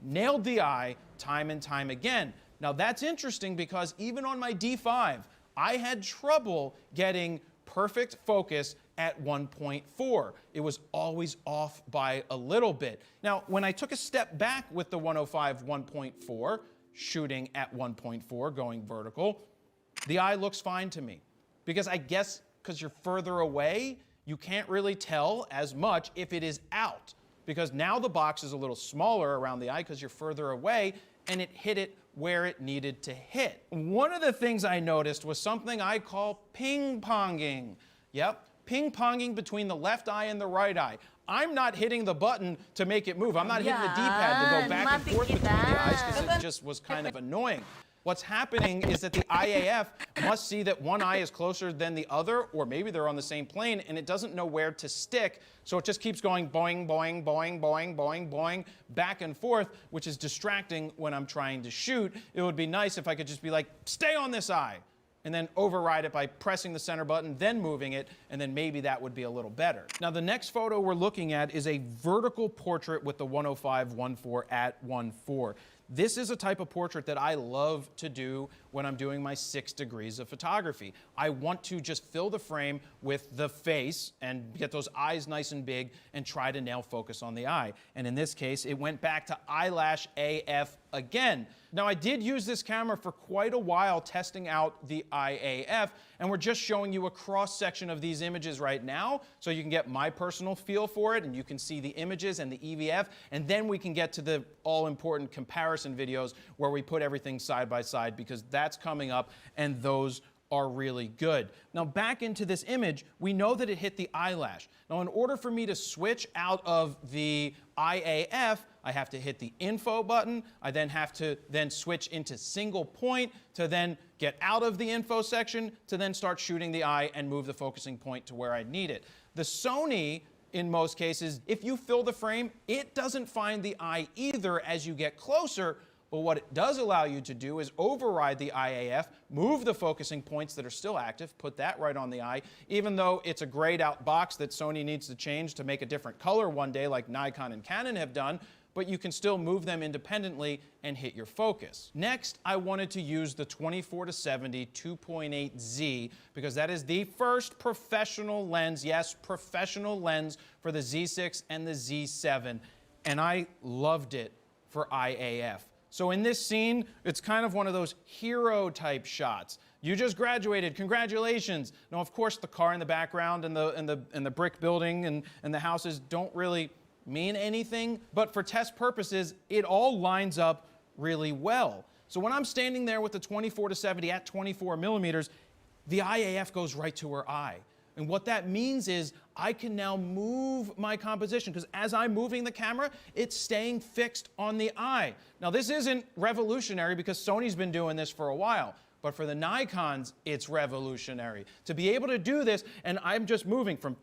nailed the eye time and time again. Now that's interesting because even on my D5, I had trouble getting perfect focus at 1.4. It was always off by a little bit. Now, when I took a step back with the 105 1.4, shooting at 1.4, going vertical, the eye looks fine to me. Because I guess because you're further away, you can't really tell as much if it is out. Because now the box is a little smaller around the eye because you're further away, and it hit it where it needed to hit. One of the things I noticed was something I call ping-ponging. Yep, ping-ponging between the left eye and the right eye. I'm not hitting the button to make it move. I'm not hitting the D-pad to go back and forth between the eyes because it just was kind of annoying. What's happening is that the IAF must see that one eye is closer than the other, or maybe they're on the same plane, and it doesn't know where to stick, so it just keeps going boing, boing, boing, boing, boing, boing, back and forth, which is distracting when I'm trying to shoot. It would be nice if I could just be like, stay on this eye, and then override it by pressing the center button, then moving it, and then maybe that would be a little better. Now, the next photo we're looking at is a vertical portrait with the 105 1.4 at 1.4. This is a type of portrait that I love to do when I'm doing my 6 degrees of photography. I want to just fill the frame with the face and get those eyes nice and big and try to nail focus on the eye. And in this case, it went back to eyelash AF again. Now, I did use this camera for quite a while testing out the IAF, and we're just showing you a cross-section of these images right now so you can get my personal feel for it and you can see the images and the EVF, and then we can get to the all-important comparison videos where we put everything side by side because that's coming up and those are really good. Now back into this image, we know that it hit the eyelash. Now in order for me to switch out of the IAF, I have to hit the info button. I then have to switch into single point to then get out of the info section to then start shooting the eye and move the focusing point to where I need it. The Sony, in most cases, if you fill the frame, it doesn't find the eye either as you get closer. But what it does allow you to do is override the IAF, move the focusing points that are still active, put that right on the eye, even though it's a grayed out box that Sony needs to change to make a different color one day like Nikon and Canon have done, but you can still move them independently and hit your focus. Next, I wanted to use the 24-70 2.8Z because that is the first professional lens, yes, professional lens for the Z6 and the Z7, and I loved it for IAF. So in this scene, it's kind of one of those hero type shots. You just graduated, congratulations. Now, of course, the car in the background and the brick building and the houses don't really mean anything, but for test purposes, it all lines up really well. So when I'm standing there with the 24-70 at 24 millimeters, the IAF goes right to her eye. And what that means is I can now move my composition because as I'm moving the camera, it's staying fixed on the eye. Now this isn't revolutionary because Sony's been doing this for a while, but for the Nikons, it's revolutionary. To be able to do this, and I'm just moving from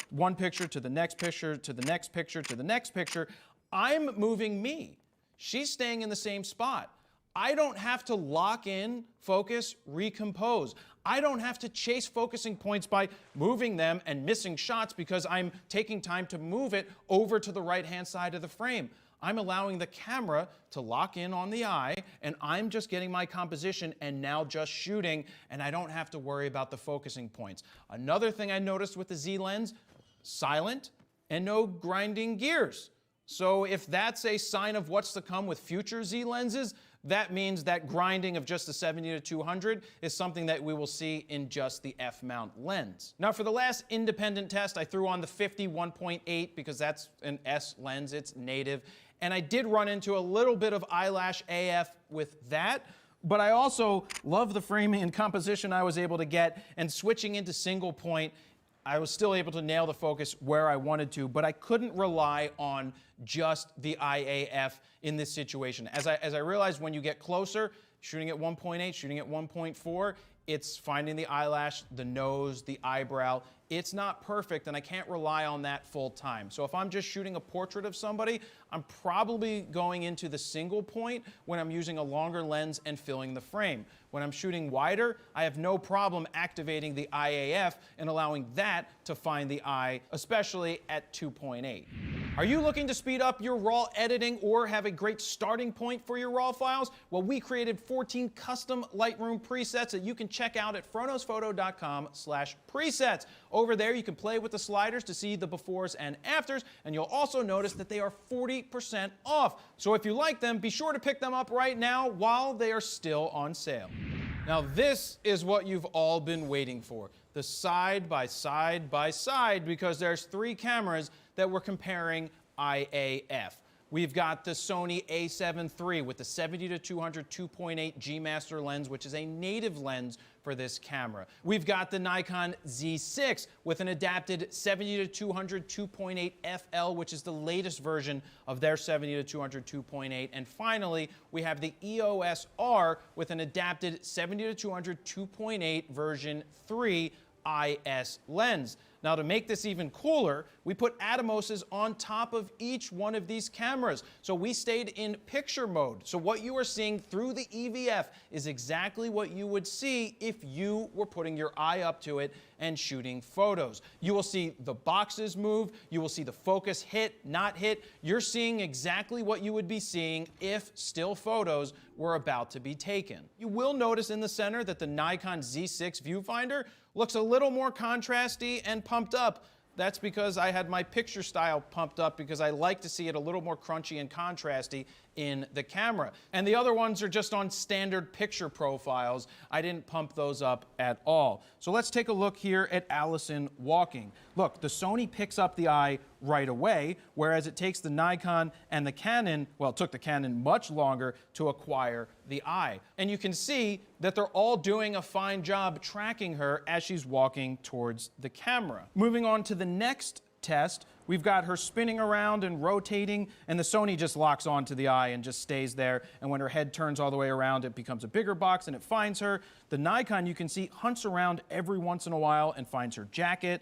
one picture to the next picture, to the next picture, to the next picture, I'm moving me. She's staying in the same spot. I don't have to lock in, focus, recompose. I don't have to chase focusing points by moving them and missing shots because I'm taking time to move it over to the right-hand side of the frame. I'm allowing the camera to lock in on the eye, and I'm just getting my composition and now just shooting, and I don't have to worry about the focusing points. Another thing I noticed with the Z lens, silent and no grinding gears. So if that's a sign of what's to come with future Z lenses, that means that grinding of just the 70-200 is something that we will see in just the F-mount lens. Now for the last independent test, I threw on the 50-1.8 because that's an S lens, it's native. And I did run into a little bit of eyelash AF with that, but I also love the framing and composition I was able to get, and switching into single point, I was still able to nail the focus where I wanted to, but I couldn't rely on just the IAF in this situation. As I realized when you get closer, shooting at 1.8, shooting at 1.4, it's finding the eyelash, the nose, the eyebrow. It's not perfect, and I can't rely on that full time. So if I'm just shooting a portrait of somebody, I'm probably going into the single point when I'm using a longer lens and filling the frame. When I'm shooting wider, I have no problem activating the IAF and allowing that to find the eye, especially at 2.8. Are you looking to speed up your RAW editing or have a great starting point for your RAW files? Well, we created 14 custom Lightroom presets that you can check out at froknosphoto.com/presets. Over there, you can play with the sliders to see the befores and afters, and you'll also notice that they are 40% off. So if you like them, be sure to pick them up right now while they are still on sale. Now this is what you've all been waiting for, the side by side by side, because there's 3 cameras that we're comparing IAF. We've got the Sony a7 III with the 70-200 2.8 G Master lens, which is a native lens for this camera. We've got the Nikon Z6 with an adapted 70-200 2.8 FL, which is the latest version of their 70-200 2.8. And finally, we have the EOS R with an adapted 70-200 2.8 version 3 IS lens. Now, to make this even cooler, we put Atomoses on top of each one of these cameras. So we stayed in picture mode. So what you are seeing through the EVF is exactly what you would see if you were putting your eye up to it and shooting photos. You will see the boxes move. You will see the focus hit, not hit. You're seeing exactly what you would be seeing if still photos were about to be taken. You will notice in the center that the Nikon Z6 viewfinder looks a little more contrasty and pumped up. That's because I had my picture style pumped up because I like to see it a little more crunchy and contrasty in the camera. And the other ones are just on standard picture profiles. I didn't pump those up at all. So let's take a look here at Allison walking. Look, the Sony picks up the eye right away, whereas it takes the Nikon and the Canon, well, it took the Canon much longer to acquire the eye. And you can see that they're all doing a fine job tracking her as she's walking towards the camera. Moving on to the next test, we've got her spinning around and rotating, and the Sony just locks onto the eye and just stays there, and when her head turns all the way around, it becomes a bigger box and it finds her. The Nikon, you can see, hunts around every once in a while and finds her jacket,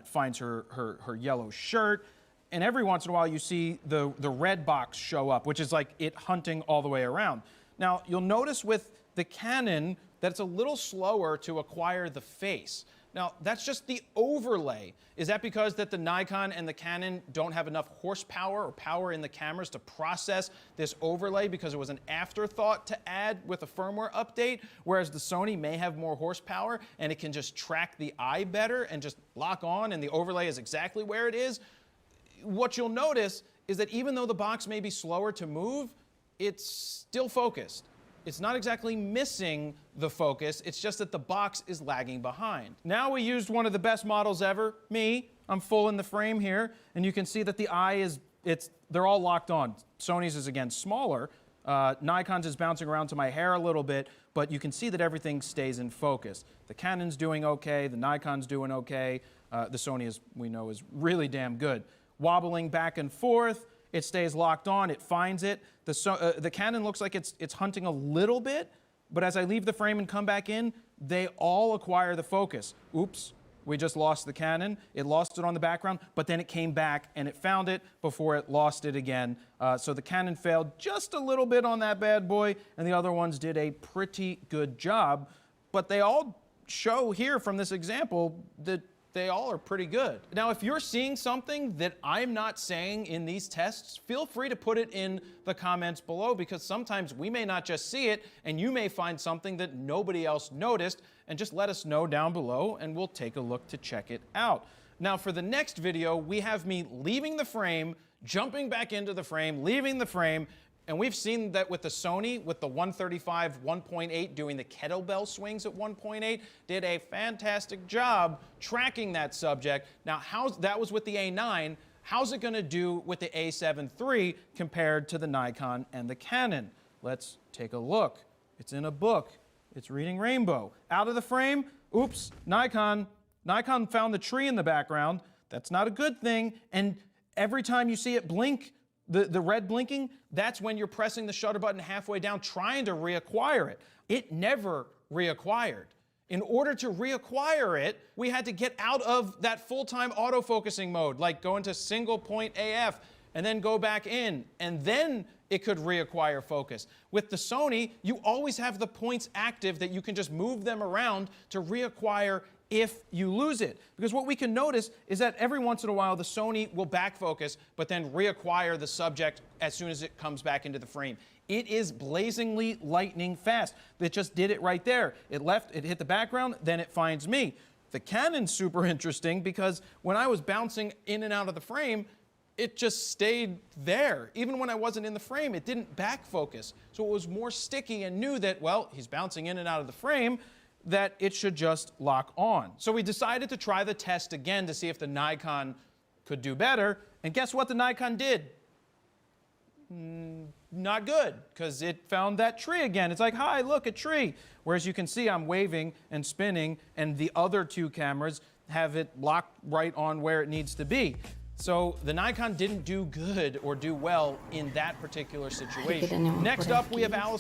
finds her yellow shirt, and every once in a while you see the red box show up, which is like it hunting all the way around. Now, you'll notice with the Canon that it's a little slower to acquire the face. Now, that's just the overlay. Is that because that the Nikon and the Canon don't have enough horsepower or power in the cameras to process this overlay because it was an afterthought to add with a firmware update, whereas the Sony may have more horsepower and it can just track the eye better and just lock on and the overlay is exactly where it is? What you'll notice is that even though the box may be slower to move, it's still focused. It's not exactly missing the focus, it's just that the box is lagging behind. Now we used one of the best models ever, me. I'm full in the frame here, and you can see that the eye is, they're all locked on. Sony's is again smaller. Nikon's is bouncing around to my hair a little bit, but you can see that everything stays in focus. The Canon's doing okay, the Nikon's doing okay. The Sony, as we know, is really damn good. Wobbling back and forth, it stays locked on, it finds it. The Canon looks like it's hunting a little bit, but as I leave the frame and come back in, they all acquire the focus. Oops, we just lost the Canon. It lost it on the background, but then it came back and it found it before it lost it again. So the Canon failed just a little bit on that bad boy, and the other ones did a pretty good job, but they all show here from this example that they all are pretty good. Now, if you're seeing something that I'm not saying in these tests, feel free to put it in the comments below, because sometimes we may not just see it and you may find something that nobody else noticed, and just let us know down below and we'll take a look to check it out. Now, for the next video, we have me leaving the frame, jumping back into the frame, leaving the frame, and we've seen that with the Sony, with the 135 1.8 doing the kettlebell swings at 1.8, did a fantastic job tracking that subject. Now, that was with the A9. How's it gonna do with the a7 III compared to the Nikon and the Canon? Let's take a look. It's in a book. It's reading Rainbow. Out of the frame, oops, Nikon found the tree in the background. That's not a good thing. And every time you see it blink, the red blinking, that's when you're pressing the shutter button halfway down trying to reacquire it. It never reacquired. In order to reacquire it, we had to get out of that full-time autofocusing mode, like go into single point AF and then go back in, and then it could reacquire focus. With the Sony, you always have the points active that you can just move them around to reacquire if you lose it. Because what we can notice is that every once in a while the Sony will back focus but then reacquire the subject as soon as it comes back into the frame. It is blazingly lightning fast. It just did it right there. It hit the background, then it finds me. The Canon's super interesting because when I was bouncing in and out of the frame, it just stayed there. Even when I wasn't in the frame, it didn't back focus. So it was more sticky and knew that, well, he's bouncing in and out of the frame, that it should just lock on. So we decided to try the test again to see if the Nikon could do better. And guess what the Nikon did? Not good, because it found that tree again. It's like, hi, look, a tree. Whereas you can see I'm waving and spinning, and the other two cameras have it locked right on where it needs to be. So the Nikon didn't do good or do well in that particular situation. Next up, we have Alice